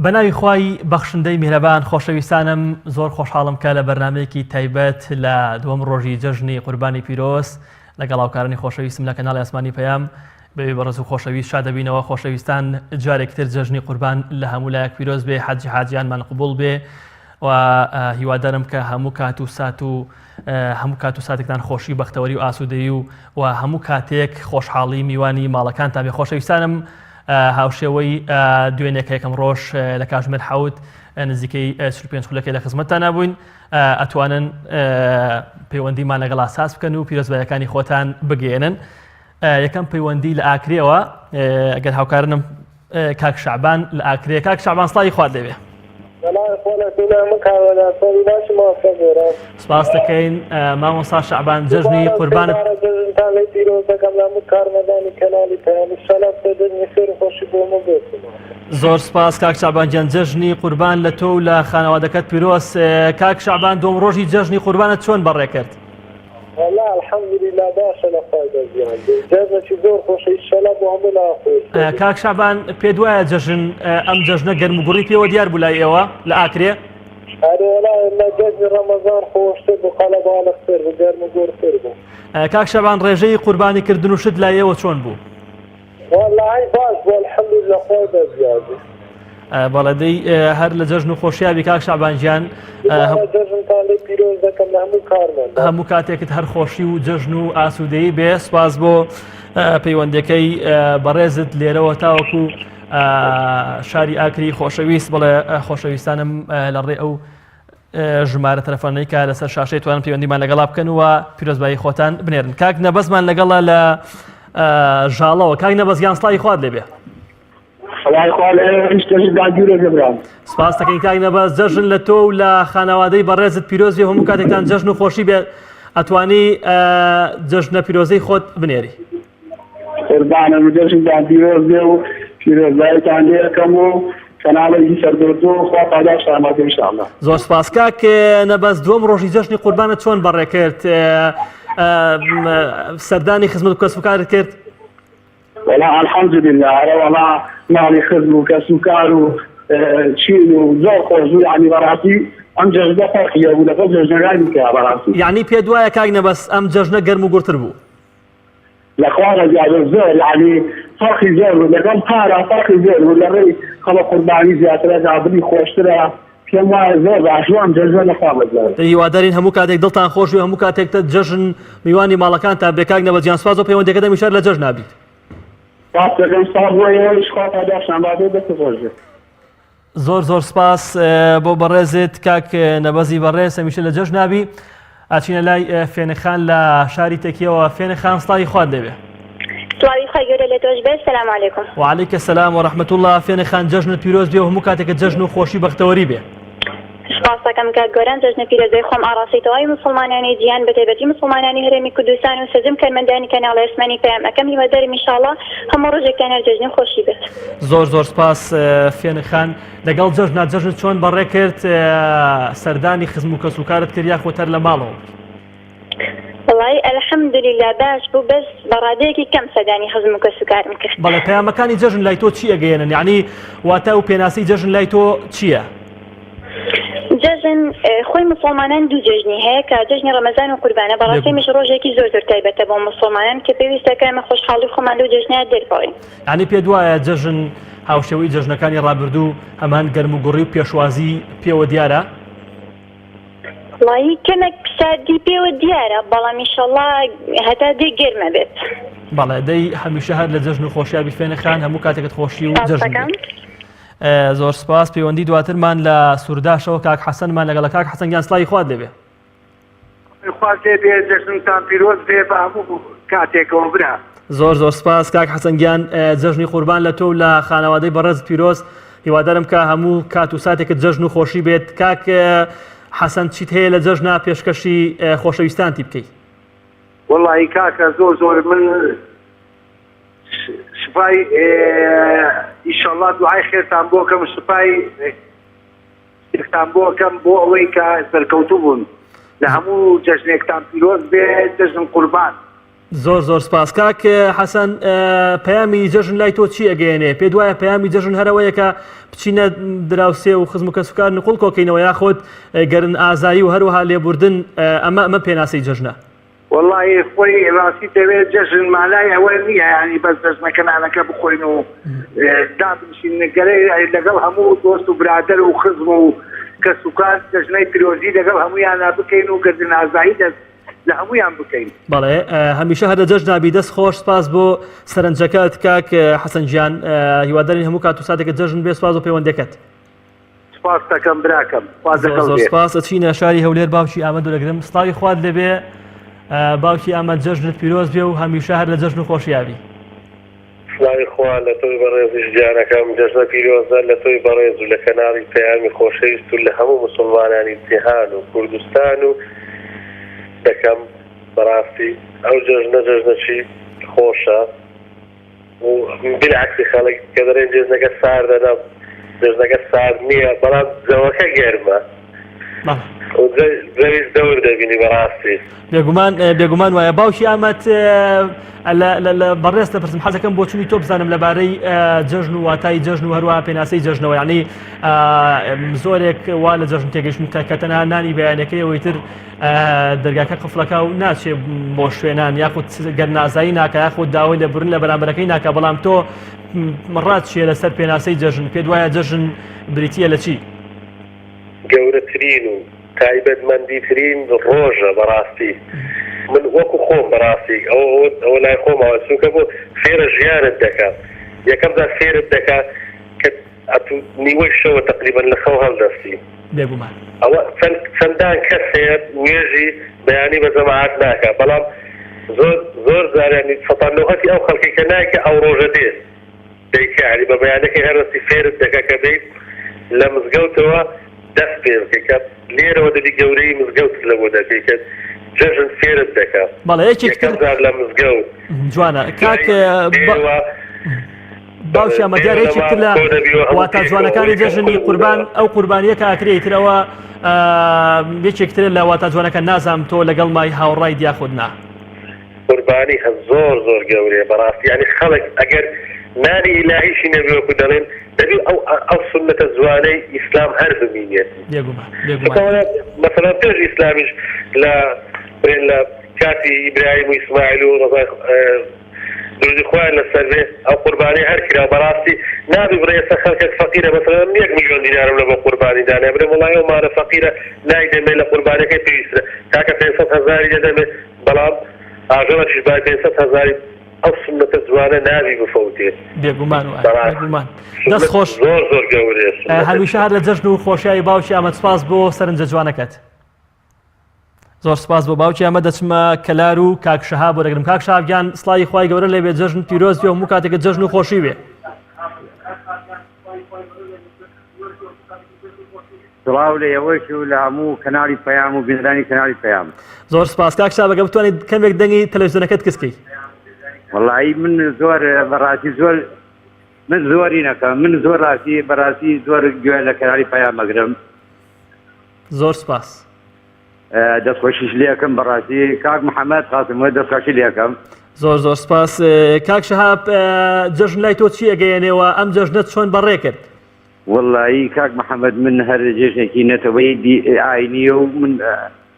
بەناوی خوای بەخشندەی میهرەبان خۆشەویستانم زۆر خۆشحاڵم کە لە بەرنامەیەکی تایبەت لە دووەم ڕۆژی جەژنی قوربانی پیرۆز لەگەڵ هاوکارانی خۆشەویستم لە کەناڵی ئاسمانی پەیام بەوێ بەڕێز و خۆشەویست شادەبینەوە خۆشەویستان جارێکتر جەژنی قوربان لە هەموو لایەک پیرۆز بێ حەجی حاجیانمان قبوڵ بێ و هیوادارم کە هەموو کات و ساتێکتان خۆشی بەختەوەری و ئاسوودەیی و هەموو کاتێک خۆشحاڵی میوانی ماڵەکانتان بێ. خۆشەویستانم هاوشێوەی دوێنێک یەکەم ڕۆژ لە کاتژمێر حەوت نزیکەی 45 خولەکەی لە خزمەتتان نبووین ئەتوانن پەیوەندیمان لەگەڵ ئاساس بکەن و پیرۆزبایەکانی خۆتان بگەێنن. یەکەم پەیوەندی لە ئاکرێەوە ئەگەر هاوکارنم کاک شعبان لە ئاکرێ. کاک شعبان سڵاوی خوات لێبێ. سپاس دەکەین مامۆستا شعبان جەژنی قوربانت زۆر سپاس کاک شعبان گیان جەژنی قوربان لە تۆ و لە خانەوادەکەت پیرۆز. کاک شعبان دوم ڕۆژی جەژنی قوربانت چۆن بەڕێ کرد؟ والله الحمدلله باشە لە خوای بەزیان جەژنێکی زۆر خۆشە ئینشەڵا بۆ هەموو لاخۆش. کاک شعبان پێت وایە جەژن ئەم جەژنە گەرم و گوڕی پێوە دیار بوو لای ئێوە لە ئاکرێ؟ ئەرێ وەڵای لە جەژنی ڕەمەزان خۆشتر بوو قەڵەبا لەختر بوو گەرم و گوڕتر بوو. کاک شعبان ڕێژەی قوربانی کردن و شت لای ئێوە چۆن بوو؟ والله باش بوو الحەمدلله خوای بەزیان بەڵێدەی هەر لە جەژن و خۆشیابی کاک شعبان گیان جەژنتان لێ پیرۆز دەکەم لە هەموو کارمەند هەموو کاتێکت هەر خۆشی و جەژن و ئاسوودەیی بێ. سپاس بۆ پەیوەندەکەی بەڕێزت لێرەوە تاوەکو شاری ئاکری خۆشەویست. بڵێ خۆشەویستانم لە ڕێ ئەو ژمارە تەلەفۆنەی کە لەسەر شاشەی توانن پەیوەندیمان لەگەڵا بکەن و پیرۆزبایی خۆتان بنێرن. کاک نەبەزمان لەگەڵا لە ژاڵەوە. کاک نەبەزیان سڵاوی خوات لێبێ. سپاس دەکەین کاک نەبەز. جەژن لە تۆ و لە خانەوادەی بەڕێزت پیرۆز بێ هەموو کاتێکتان جەژن و خۆشی بێ ئەتوانی جەژنە پیرۆزەی خۆت بنێری. قوربانم جەژنتان پیرۆز بێ و پیرۆزبایتان لێ دەکەم و کەناڵێکی سەردۆزۆ خوا پاداش ئامادە ئینشاءالله. زۆر سپاس کاک نەبەز دووەم ڕۆژی جەژنی قوربانت چۆن بەڕێ کرد؟ سەردانی خزمەت و کەسب و کارت کرد؟ والله الحمدلله هذا والله مالي خدم وكسب كار وشيل وزور خوش يعني براسي ام جەژنە فەرقیە بوو لەگەڵ جەژنەکانی کە بەڕاستی. یعنی پێت وایە کاک نەبەز ئەم جەژنە گەرم و گوڕتر بوو؟ لە خوارە زیادە زۆر يعني فەرقی زۆر بوو لەگەڵ پارە فەرقی زۆر بوو لە ڕێی خەڵە قوربانی زیاترە دابنی خۆشترە. پێم وایە زۆر باشوە ئەم جەژنە لە خوا بەزار. هیوادارین هەموو کاتێک دڵتان خۆش و هەموو کاتێک جەژن میوانی ماڵەکانتان بێ. کاک نەبەز گیان سپاس بۆ پەیوەندیەکەتان میشار لە جەژن نابیت. زۆر سپاس بۆ بەڕێزت کاک نەبەزی بەڕێز هەمیشە لە جەژن نابی. ئاچینە لای فێنەخان لە شاری تەکیەوە. فێنەخان سڵاوی خوات لێبێ. سڵاوی خوای گەورە لە تۆش بێ. سەلام عەلەیکوم. وعەلەیکە سەلام وەڕەحمەت الله. فێنەخان جەژنت پیرۆز بێ و هەموو کاتێکە جەژن و خۆشی بەختەوەری بێ. سپاس دەکەم کاک گەوران جەژنە پیرۆزەی خۆم ئاڕاستەوەی مسلمانانی جیهان بەتایبەتی مسلمانانی هەرێمی کوردستان و سەرجەم کارمەندانی کەناڵی ئاسمانی پەیام ئەەکەم هیوادارم ئینشاءالله هەموو ڕۆژێکتان هەر جەژنی خۆشی بێت. زۆر سپاس فێنەخان. لەگەڵ جەژنە جەژنت چۆن بەڕێ کرد؟ سەردانی خزم و کەسب و کارت کرد یاخۆ تەر لە ماڵەوە؟ والله الحمدلله باش بوو بەس بەڕادەیەکی کەم سەردانی خزم و کەسب و کارم کرد. بەڵێ پەیامەکانی جەژن لای تۆ چی ئەگەیەنن؟ یعنی واتە و پێناسی جەژن لای تۆ چییە؟ جەژن خۆی مسلمانان دوو جەژنی هەیە کە جەژنی ڕەمەزان و قوربانە. بەڕاستیش ڕۆژێکی زۆر تایبەتە بۆ مسلمانان کە پێویستە کە ئەمە خۆشحاڵی خۆمان لەو جەژنە دەربڕین. یعنی پێت وایە جەژن هاوشێوەی جەژنەکانی ڕابردوو هەمان گەرم و گوڕی و پێشوازی پێوە دیارە؟ وڵی کەمێک سادی پێوە دیارە بەڵام ئینشەڵڵا هەتا دێ گەرمە بێت. بەڵێ دەی هەمیشە هەر لە جەژن و خۆشیابی فێنەخان هەموو کاتێکت خۆشی و جەژن. زۆر سپاس. پەیوەندی دواترمان لە سوورداشەوە کاک حەسەنمان لەگەڵ. کاک حەسەن گیان سڵاوی خوات لێبێ. خوات لێبێ جەژنتان پیرۆز بێ بە هەموو کاتێکەوە برا. زۆر سپاس کاک حەسەن گیان. جەژنی قوربان لە تۆ و لە خانەوادەی بەڕێز پیرۆز هیوادارم کە هەموو کات و ساتێکت جەژن و خۆشی بێت. کاک حەسەن چیت هەیە لە جەژنە پێشکەشی خۆشەویستانتی بکەیت؟ وەڵی کاکە زۆر من سپای ئینشەڵڵا دوعای خێرتان بۆ کەم سپای تان بۆ کەم بۆ ئەوەی کە سەرکەوتوو بوون لە هەموو جەژنێکتان پیرۆز بێ جەژن قوربان. زۆر سپاس کاک حەسەن پەیامی جەژن لای تۆ چی ئەگەیەنێ پێ دوایە پەیامی جەژن هەرەوەیەکە بچینە دراوسێ و خزم و کەسوکار نقڵ کۆکەینەوە یاخۆت گەرن ئازایی و هەروەها لێبوردن ئەمە پێناسەی جەژنە والله خۆی ڕاستی دەوێت جەژن مالای ئەوە نییە ینی بەس جەژنەکەنانەکە بخۆین و دابنشینەگەرەی لەگەڵ هەموو دۆست و برادەر و خزم و کەسوکار جەژنەی پیرۆزی لەگەڵ هەمویانە بکەین و گردن ئازایی لە هەمویان بکەین. بەڵێ هەمیشە هەرە جەژنابی دەست خۆش سپاس بۆ سەرنجەکەت کاک حەسەن گیان هیوادارین هەموو کات و ساتێکە جەژن بێ سپاس بۆ پەیوەندەکەت. سپاس دەکەم براکەم. زۆر سپاس ئەچینە شاری هەولێر باوکی ئامەد و لەگرم سڵاوی خوارد لەبێ باوکی ئامەد جەژنت پیرۆز بێ و هەمیشە هەر لە جەژن و خۆشیاوی. سڵاوی خوا لە تۆی بەڕێزیش گیانەکەم جەژنە پیرۆزە لە تۆی بەڕێز و لە کەناڵی پەیامی خۆشەویست و لە هەموو موسڵمانانی جیهان و کوردستان و دەکەم بەڕاستی ئەو جەژنەچی خۆشە و بالعکسی خەڵک کە دەڵێن جێژنەکە ساردەنا جێژنەکە سارد نییە بەڵام جەوەکە گێرمە زەویش دەور دەبینی بەڕاستی بێگومان وایە باوکی ئامەد لە بەڕێز دەپرسم حەزەکەم بۆ چوونی تۆ بزانم لەبارەی جەژن و واتای جەژن و هەروەها پێناسەی جەژنەوە یعنی زۆرێک وا لە جەژن تێگەیشتن کە تەنها نانی بەیانەکەیەوەی تر دەرگاکە قفڵەکە و ناچێ بۆ شوێنان یاخود گەرنازایی ناکە یاخود داوای لە بڕن لە بەرامبەرەکەی ناکە بەڵام تۆ مڕات چیە لەسەر پێناسەی جەژن پێت وایە جەژن بریتیە لە چی؟ گەورەترین و تایبەتمەندیترین ڕۆژە بەڕاستی من وەکو خۆم بەڕاستی ئەوە لای خۆمەوە چونکە بۆ فێرە ژیانت دەکات یەکەمدا فێرت دەکات کە نیوەی شەوە تقریبەن لە خەو هەڵدەستی بێگومان ئەوە چەندان کەسێت وێژی بەیانی بە جەماعەت ناکات بەڵام زۆر زارانی سەتانەوەتی ئەو خەڵکی کە نایکە ئەو ڕۆژە دێت دەیکاری بە بەیانەکەی هەرستی فێرت دەکات کە بیت لە مزگەوتەوە دەست پێ بکەیت لێرەوە دەبی گەورەی مزگەوت لە بۆ دەکەیت جەژن فێرت دەکات بەڵێ یەکێکتر لە مزگەوت جوانە کاک باوشی ئەمەدیارێکی تر لە واتە جوانەکانی جەژنی قوربان ئەو قوربانیە کە ئاکرێترەوە یەکێکتر لە واتە جوانەکە نازام تۆ لەگەڵ مای هاوڕای دیاخودنا قوربانی زۆر گەورەیە بەڕاستی ینی خەڵک ئەگەر نانی ئیلاهیشی نەبیوەکو دەڵێن دەبی ئەو سنەتە جوانەی ئیسلام هەر ببینێت مەسەڵەن پێش ئیسلامیش لە کاتی ئیبراهیم و ئیسماعیل و دروزی خوایان لەسەر بێ ئەو قوربانی هەر کرا بەڕاستی نابی بڕێسە خەڵکێک فەقیرە مەسەڵەن 1 ملیۆن دینارم لە بۆ قوربانی دانێ بڵێ وەڵای ئەو مارە فەقیرە نایدەمێ لە قوربانەکەی پێویسترە تاکە 500,000 دەدەمێت بەڵام ئاژەڵەکیش با 500,000 ئەو سنەتە جوانە نابی بفەوتێت بێگومان دەست خۆش زۆر گەورەیە هەمیشە هەر لە جەژن و خۆشیایی باوکی ئامەد سپاس بۆ سەرنجە جوانەکەت زۆر سپاس بۆ باوکی ئەمە دەچمە کەلار و کاک شەهاب بۆ دەگرم کاک شەهاب گیان سڵاوی خوای گەورە لێبێ جەژن پیرۆز بێ و هەموو کاتێکە جەژن و خۆشی بێ سڵاو لە ئێوەش و لە هەموو کەناڵی پەیام و بینەرانی کەناڵی پەیام زۆر سپاس کاک شەهاب ئەگەر بتوانیت کەمێک دەنگی تەلەڤیزیۆنەکەت کەسکەی وەڵایی من زۆر بەڕاستی من زۆری نەکەم من زۆر ڕاستی بەڕاستی زۆر گوێ لە کەناڵی پەیام مەگرم زۆر سپاس دەستخۆشیش لێکم بەڕاستی کاک محەممەد قاسمەوە دەستخۆشی لێکم زۆر سپاس کاک شەهاب جەژن لای تۆ چی ئەگەیەنێەوە ئەم جەژنەت چۆن بەڕێ کرد وەڵایی کاک محەممەد من هەر جێژنێکی نەتەوەی ئاینیە و من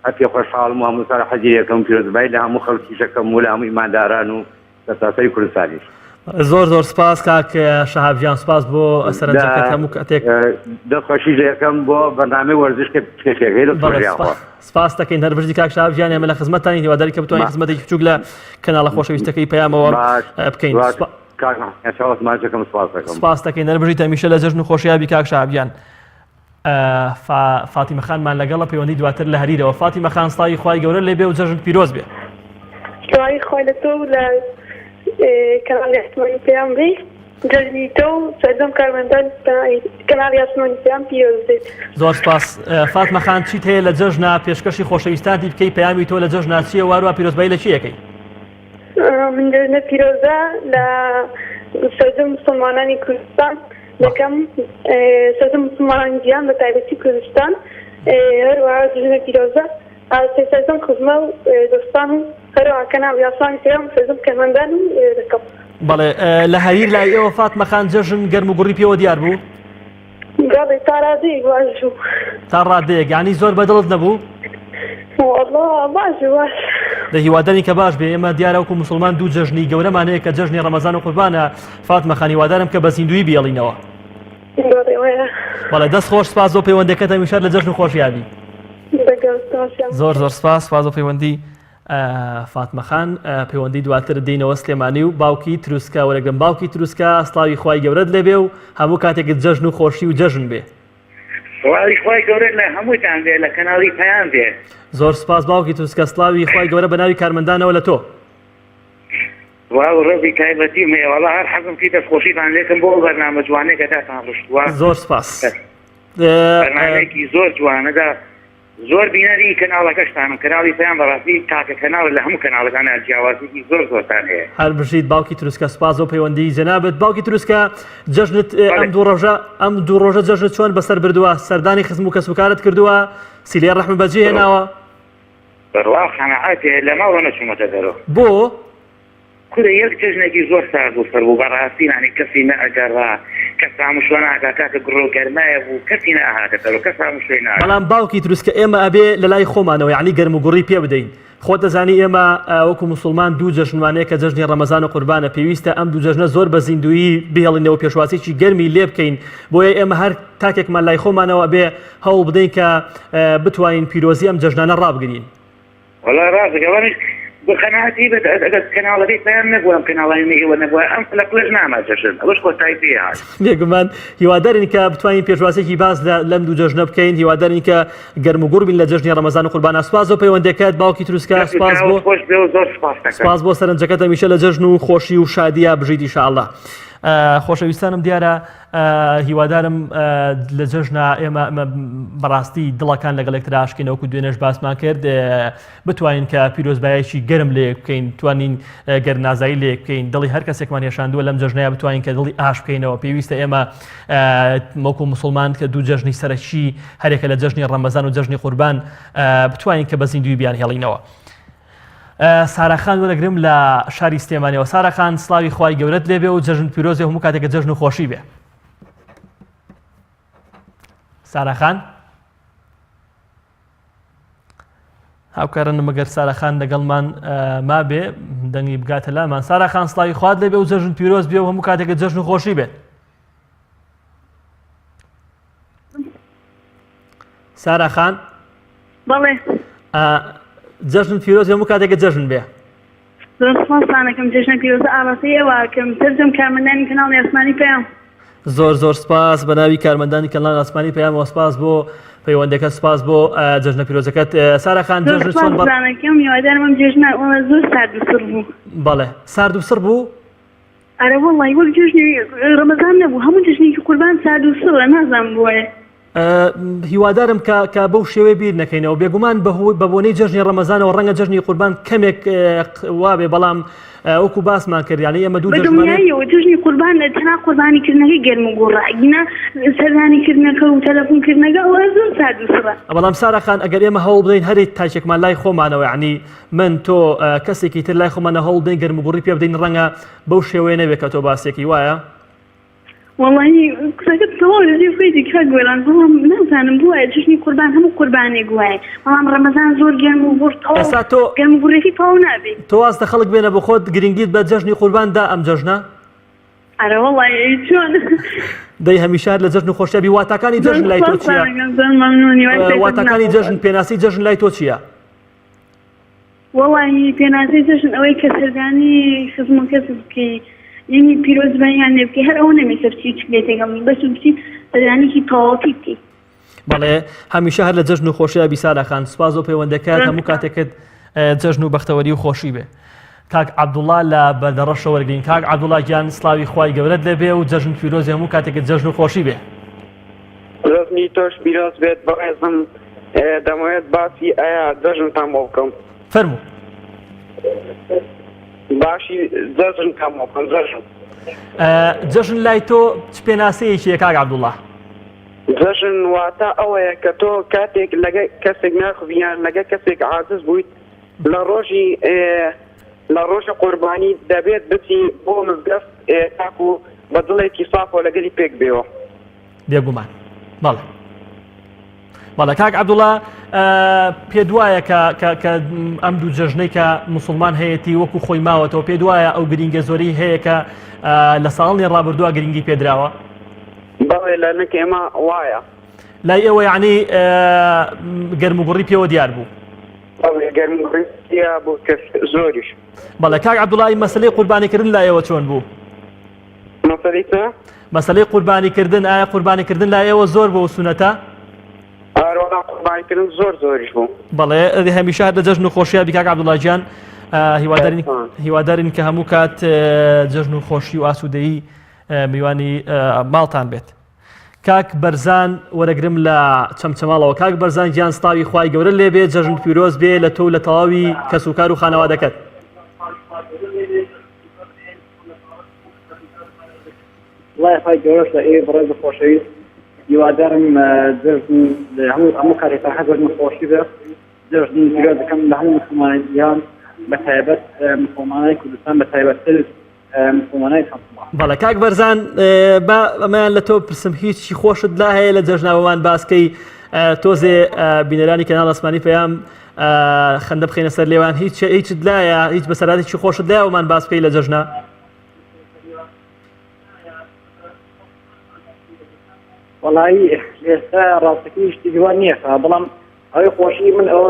هەپی خۆشحاڵم و هەموو ساڵ حەجیرەکەم پیرۆزبای لە هەموو خەڵکیشەکەم و لە هەموو ئیمانداران و دەساسەی کوردستانیش زۆر سپاس کاک شەهاب گیان سپاس بۆ سەرنجەکەت هەموو کاتێک دەستخۆشی لێکم بۆ بەرنامەی وەرزشکە پێشەکەی سپاس دەکەین هەربژی کاک شەهاب گیان ئێمە لە خزمەتتانی هیواداری کە بتوانین خزمەتێکی بچووک لە کەناڵە خۆشەویستەکەی پەیامەوە بکەین سپاس دەکەین هەربژی هەمیشە لە جەژن و خۆشیابی کاک شەهاب گیان فاتیمە خانمان لەگەڵە پەیوەندی دواتر لە هەریرەوە فاتیمە خان سڵاوی خوای گەورە لێبێ و جەژن پیرۆز بێ سڵاوی خوای لە تۆ لە کەناڵی ئاسمانی پەیام بێ جەژنی تۆ و سەردەم کارمەندان کەناڵی ئاسمانی پەیام پیرۆز بێت زۆر سپاس فاتمە خان چیت هەیە لە جەژنە پێشکەشی خۆشەویستانی بکەی پەیامی تۆ لە جەژنە چییە واروە پیرۆزبایی لە چی یەکەی من جەژنە پیرۆزە لە سەردەم مسلمانانی کوردستان دەکەم سەردەم مسلمانانی جیهان بە تایبەتی کوردستان هەروەها جەژنە پیرۆزە سێزم خزمە و دۆستان و هەروە کەناڵ یاسمانی پێیان سێزم کەرمەندان و دەکەم. بەڵێ لە هەریر لای ئێوە فاتمەخان جەژن گەرم و گوڕی پێوە دیار بوو؟ گاڵی تا ڕادەیەک باش بوو. تا ڕادەیەک یعنی زۆر بەدڵت نەبوو؟ والله باش باش. لە هیواداری کە باش بێ ئێمە دیارە وەکو موسڵمان دوو جەژنی گەورەمانەیە کە جەژنی ڕەمەزان و قوربانە فاتمەخان هیوادارم کە بە زیندوی بێڵینەوە. بەڵێ دەست خۆش سپاس بۆ پەیوەندەکەت هەمیشە لە جەژن و خۆشیابی. زۆر زۆر سپاس بۆ پەیوەندی فاتمەخان. پەیوەندی دواتر دێنەوە سلێمانی و باوکی تروسکە وەرەگرم باوکی تروسکە ئەسڵاوی خوای گەورەت لێبێ و هەموو کاتێکت جەژن و خۆشی و جەژن بێ. سڵاوی خوای گەورە لە هەمووتان بێ لە کەناڵی پەیام بێ. زۆر سپاس باوکی تروسکە سڵاوی خوای گەورە بە ناوی کارمەندانەوە لە تۆ. واو ڕێزی تایبەتی مێوەڵا هەر حەزم کی دەستخۆشیتان لێکم بۆ بەرنامە جوانەیە کە داتان ڕشتووە. زۆر سپاس. بەرنامەیەکی زۆر جوانەدا زۆر بینەری کەناڵەکەشتانم کەناڵی پەیام بەڕاستی تاکە کەناڵ لە هەموو کەناڵەکانە جیاوازێکی زۆرتان هەیە. هەر بژیت باوکی تروسکە سپاس بۆ پەیوەندی جەنابەت. باوکی تروسکە جەژنت ئەم دوو ڕۆژە جەژنت چۆن بەسەر بردووە؟ سەردانی خزم و کەسوکارت کردووە؟ سیلێ ڕەحمە بەجێ هێناوە؟ بەڕوا قەنەعەتێ لە ماوە نەچوومەتە دەرەوە. بۆ؟ کورە یەک جەژنێکی زۆر سارد و سەر بوو بەڕاستی نانی کەسی نەئەگەڕا کەس هەمووشوە ناکا کاکە گڕۆ گەرمایە بوو کەسی نەهاتە دەرەوە کەس هەمووشوی ناکا. بەڵام باوکی تروسکە ئێمە ئەبێ لە لای خۆمانەوە یعنی گەرم و گوڕی پێ بدەین. خۆت دەزانی ئێمە وەکو موسڵمان دوو جەژنوانەیە کە جەژنی ڕەمەزان و قوربانە پێویستە ئەم دوو جەژنە زۆر بە زیندویی بهێڵینەوە پێشوازیی گەرمی لێ بکەین بۆیە ئێمە هەر تاکێکمان لای خۆمانەوە بێ هەوڵ بدەین کە بتوانین پیرۆزی ئەم جەژنانە ڕابگرین. وەڵای ڕاستەکەوانش بخەناتی کەناڵەکەی پەیام نەبووم کەناڵی ئێوە نەبووە ئەم لە پلش ناماجەشن ئەوەش خۆتای پێ هات. بێگومان هیوادارین کە بتوانین پێشوازێکی باز لەم دوو جەژنە بکەین. هیوادارین کە گەرم و گوڕ بین لە جەژنی ڕەمەزان و قوربانە. سپاس بۆ پەیوەندەکەت باوکی تروسکە. سپاس بۆ سەرنجەکەت هەمیشە لە جەژن و خۆشی و شادیە بژیت ئینشاءالله. خۆشەویستانم دیارە هیوادارم لە جەژنە ئێمە بەڕاستی دڵەکان لەگەڵێکترا ئاشکێنەوەکو دوێنێش باسمان کرد بتوانین کە پیرۆزبایەکی گەرم لێ بکەین توانین گەرنازایی لێ بکەین دڵی هەر کەسێکمان هێشاندووە لەم جەژنەیە بتوانین کە دڵی ئاش بکەینەوە. پێویستە ئێمە وەکو موسڵمان کە دوو جەژنی سەرەکی هەرێکە لە جەژنی ڕەمەزان و جەژنی قوربان بتوانین کە بە زیندوی بیان هێڵینەوە. ساراخان وەرەگرم لە شاری سلێمانیەوە. ساراخان سڵاوی خوای گەورەت لێبێ و جەژن پیرۆزی هەموو کاتێکە جەژن و خۆشی بێ. ساراخان هاوکارن مەگەر ساراخان لەگەڵمان مابێ دەنگی بگاتە لامان. ساراخان سڵاوی خوات لێبێ و جەژن پیرۆز بێ و هەموو کاتێکە جەژن و خۆشی بێت. ساراخان بەڵێ جەژن پیرۆز هەموو کاتێکە جەژن بێ. زۆر سپاسانەکەم جەژنە پیرۆزە ئاڕاستی ئێوەکەم سەرجەم کارمەندانی کەناڵی ئاسمانی پەیام. زۆر سپاس بە ناوی کارمەندانی کەناڵی ئاسمانی پەیامەوە. سپاس بۆ پەیوەندەکە سپاس بۆ جەژنە پیرۆزەکەت. ساراخان جەژن چۆن بەڵێکەم هیوادارم جێژنە زۆر سارد و سڕ بوو. بەڵێ سارد و سڕ بوو؟ ئەرە وەڵی وەک جێژنی ڕەمەزان نەبوو هەموو جێژنێکی قوربان سارد و سڕە نازانم بۆیە. هیوادارم کە بەو شێوەیە بیر نەکەینەوە بێگومان بە بۆنەی جەژنی ڕەمەزانەوە ڕەنگە جەژنی قوربان کەمێک وابێ بەڵام وەکو باسمان کرد یعنی ئێمە دوو جەژنیەوە جەژنی قوربان تەنها قوربانیکردنەکەی گەرم و گوڕاگینا سەردانیکردنەکە و تەلەفۆنکردنەکە ئەوە زۆر سارد و سڕە. بەڵام ساراخان ئەگەر ئێمە هەوڵ بدەین هەرێک تاچێکمان لای خۆمانەوە یعنی من تۆ کەسێکی تر لای خۆمانە هەوڵ بدەین گەرم و گوڕی پێ بدەین ڕەنگە بەو شێوەیە نەبێت کە تۆ باسێکی وایە. والله قسەکەت تەواو لەژێ فەیدی کە گوێران بڵام نازانم بووە جژنی قوربان هەموو قوربانێک وایە بەڵام ڕەمەزان زۆر گەرم و گوڕ گەرم و گوڕێکی تەواو نابێ. تۆ واستە خەڵک بێنە بە خۆت گرنگیت بە جەژنی قورباندا ئەم جەژنە؟ ئەرە وەڵی چۆن دەی هەمیشە لە جەژن و خۆشیابی واتاکانی جەژن لای تۆ چییە؟ واتاکانی جەژن پێناسی جەژن لای تۆ چییە؟ وەڵی پێناسی جەژن ئەوەی کە سەردانی خزم و کەس بکەی یعنی پیرۆزبانیان لێ بکەی هەر ئەوە نەمێسەر چی لێتێگەڵی بەس بچی سەردانێکی تەواوی بکەی. بەڵێ هەمیشە هەر لە جەژن و خۆشیابی ساراخان سپاس بۆ پەیوەندەکەت هەموو کاتێکت جەژن و بەختەوەری و خۆشی بێ. کاک عەبدوڵڵا لە بەردەڕەشەوە وەرگین. کاک عەبدوڵڵا گیان سڵاوی خوای گەورەت لێبێ و جەژن پیرۆزی هەموو کاتێکت جەژن و خۆشی بێ. ڕۆژنی تۆش پیرۆز بێت بەڕێزم دەمەوێت باسی ئایا جەژنتان بۆ بکەم. فەرموو. باشی جەژنتان بۆ بکەم جەژن. جەژن لای تۆ چ پێناسەیەکیە کاک عەبدوڵڵا؟ جەژن واتە ئەوەیە کە تۆ کاتێک لەگە کەسێک ناخویان لەگە کەسێک عاجز بوویت لە ڕۆژە قوربانی دەبێت بچی بۆ مزگەفت تاکو بە دڵێکی صاف و لەگەلی پێک بێەوە بێگومان بەڵێ بەڵێ کاک عەبدوڵڵا پێت وایە کە ئەم دوو جەژنەی کە موسڵمان هەیەی وەکو خۆی ماوەتەوە پێت وایە ئەو گرینگە زۆری هەیە کە لە ساڵی ڕابردووە گرنگی پێدراوە بەڵێ لە نەک ئێمە وایە لای ئێوە یعنی گەرموگوڕی پێوە دیار بوو گەرمگوڕی بوو کە زۆریش بەڵێ کاک عەبدوڵڵا مەسەلەی قوربانیکردن لای ئێوە چۆن بوو مەسەلەی قوربانیکردن ئایا قوربانیکردن لای ئێوە زۆر بوو سونەتە ئاڕۆڵا قوربانیکردن زۆریش بوو بەڵێ هەمیشە لە جەژن و خۆشیە بی کاک عەبدوڵڵا گیان هیوادارین کە هەموو کات جەژن و خۆشی و ئاسوودەیی میوانی ماڵتان بێت. کاک بەرزان وەرەگرم لە چەمچەماڵەوە. کاک بەرزان گیان ستاوی خوای گەورە لێ بێت، جەژن پیرۆز بێ لە تۆ لە تەواوی کەسوکار و خانەوادەکەت. وڵای خوای گەورەش لە ئێوە بەڕێز خۆشەویست هیوادارم جەژن هەموو کارێکە جەژن خۆشی بێت، جەژن پیرۆزەکەم لە هەموو مسلمانانی جیهان بەتایبەت مسلمانانی کوردستان بەتایبەتتر مسلمانانی خەمسڵان. بەڵێ کاک بەرزان ئەمەیان لە تۆ پرسم هیچی خۆشت لا هەیە لە جەژناوەمان باسکەی تۆزێ بینەرانی کەناڵ ئەسمانی پەیام خەندە بخەینە سەر لێوان هیچت لایە هیچ بەسەراتێکی خۆشت لایەوەمان باس بکەی لە جەژنە؟ وەڵایی ئێستا ڕاستەکەی شتی جوان نییە، بەڵام ئەوەی خۆشی من ئەوە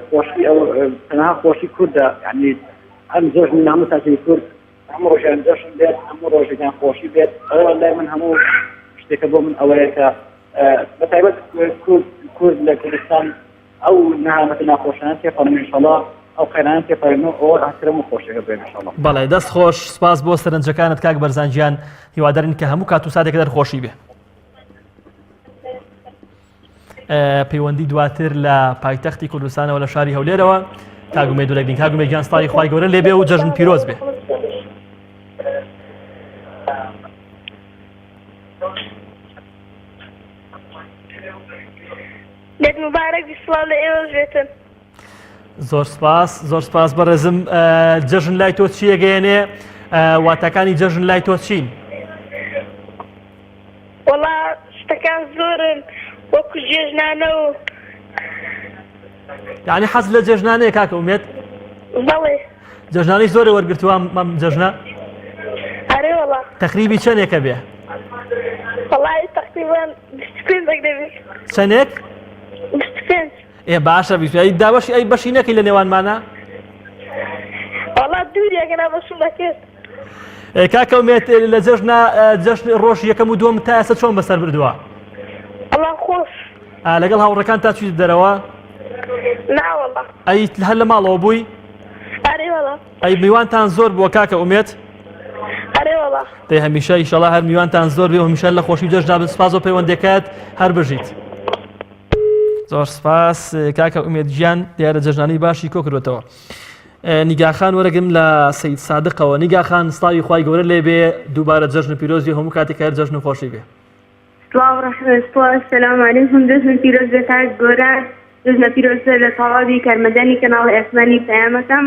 خۆشی ئەو تەنها خۆشی کووردە، یعنی ئەم جەژن هەموو تاکی کورد هەموو ڕۆژیان جەژن بێت، هەموو ڕۆژێکیان خۆشی بێت. ئەوە لای من هەموو شتێکە بۆ من ئەوەیە کە بەتایبەت کورد لە کوردستان ئەو نەهامەتە ناخۆشیان تێپەڕن ئینشەڵڵا ئەو قەیرانە تێپەڕێنەوە ئەوە هەرکرەم و خۆشیەکە بێت ئینشەڵڵا. بەڵێ دەست خۆش، سپاس بۆ سەرنجەکانت کاک بەرزان گیان، هیوادارین کە هەموو کات و ساتێکە دەرخۆشی بێ. پەیوەندی دواتر لە پایتەختی کوردستانەوە لە شاری هەولێرەوە کاگومێ دوولەگرین. کاگومێ گیان ستای خوای گەورە لێ بێ و جەژن پیرۆز بێ. لێت مبارەک بیسڵاو لە ئێوەش بێتن. زۆر سپاس بەڕێزم. جەژن لای تۆ چی ئەگەیەنێ؟ واتەکانی جەژن لای تۆ چین؟ وەڵا شتەکان زۆرن وەکو جێژنانە و یعنی حەز لە جێژنانەیە کاکە ئومێد؟ بەڵێ. جەژنانەی زۆرە وەرگرتووە ئەم جەژنە؟ ئەرێ وەڵا. تەقریبی چەندێکە بێ؟ وەڵای تەقریبان 25 دەبێت. چەندێک؟ 25. باشە دابەشی ئەی بەشی نەکەی لە نێوانمانە؟ وەڵا دووریەکەنا بەشم دەکرد. کاکە ئومێد لە جەژن ڕۆژ یەکەم و دووەم تا ئێستا چۆن بەسەر بردووە؟ وەڵا خۆش. لەگەڵ هاوڕەکان تا چیت دەرەوە؟ ناوەڵا. ئەی هەر لە ماڵەوە بووی؟ ئەرێ وەڵا. ئەی میوانتان زۆر بووە کاکە ئومێد؟ ئەرێ وەڵا. دەی هەمیشە ئیشەڵا هەر میوانتان زۆر بێ و هەمیشە لە خۆشی جەژنا سپاس و پەیوەندەکەت هەر بژیت. زۆر سپاس کاکە ئومێد گیان، دیارە جەژنانەی باشی کۆ کردوێتەوە. نیگاخان وەرەگرم لە سەید سادقەوە. نیگاخان ستاوی خوای گەورە لێ بێ، دووبارە جەژن پیرۆزی هەموو کاتێک هەر جەژن و خۆشی بێ. سلام علیکم. جەژن پیرۆز بێ کاک گەورە، جەژنە پیرۆزە لە تەواوی کارمەندانی کەناڵ ئەسمانی پەیامەکەم.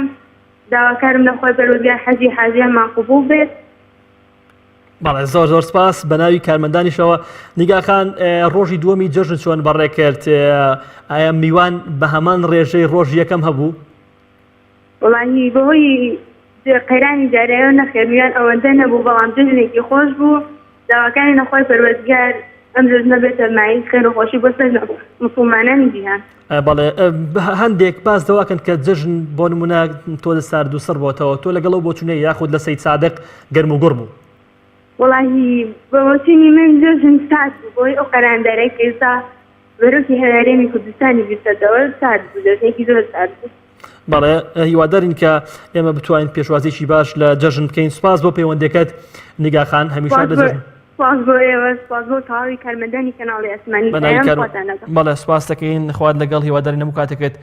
داواکارم لە خۆی پەروەردگار حەجی حاجیانمان قبوڵ بێت. بەڵێ زۆر سپاس بە ناوی کارمەندانیشەوە. نیگاخان ڕۆژی دووەمی جەژن چۆن بەڕێ کرد؟ ئایا میوان بە هەمان ڕێژەی ڕۆژ یەکەم هەبوو؟ وڵانی بەهۆی قەیرانی جارەیە نەخێر میوان ئەوەندە نەبوو، بەڵام جەژنێکی خۆش بوو. داواکاری نەخۆی پەروەردگار ئەم جەژنە بێتە مای خێر و خۆشی بۆ سەر موسڵمانانی جیهان. بەڵێ هەندێک باس دەواکەن کە جەژن بۆ نمونە تۆ لە سارد و سەر بۆتەوە، تۆ لەگەڵەوە بۆ چونەی یاخود لە سەید سادق گەرم و گوڕ بوو؟ وڵاهی بەوەچینی من جەژن سات بوو بۆی ئەو قەراندەرەی کێستا بەرەوکی هەرێمی کوردستانی بیستەوە سات بوو، جەژنێکی زۆر سات بوو. بەڵێ هیوادارین کە ئێمە بتوانین پێشوازیی باش لە جەژن بکەین. سپاس بۆ پەیوەندەکەت نیگاخان، هەمیشە لە جەژن. سپاس بۆ ئێوە، سپاس بۆ تەواوی کارمەندانی کەناڵی ئەسمانی پەیام. بەڵێ سپاس دەکەین، خوارد لەگەڵ هیوادارین هەموو کاتێکت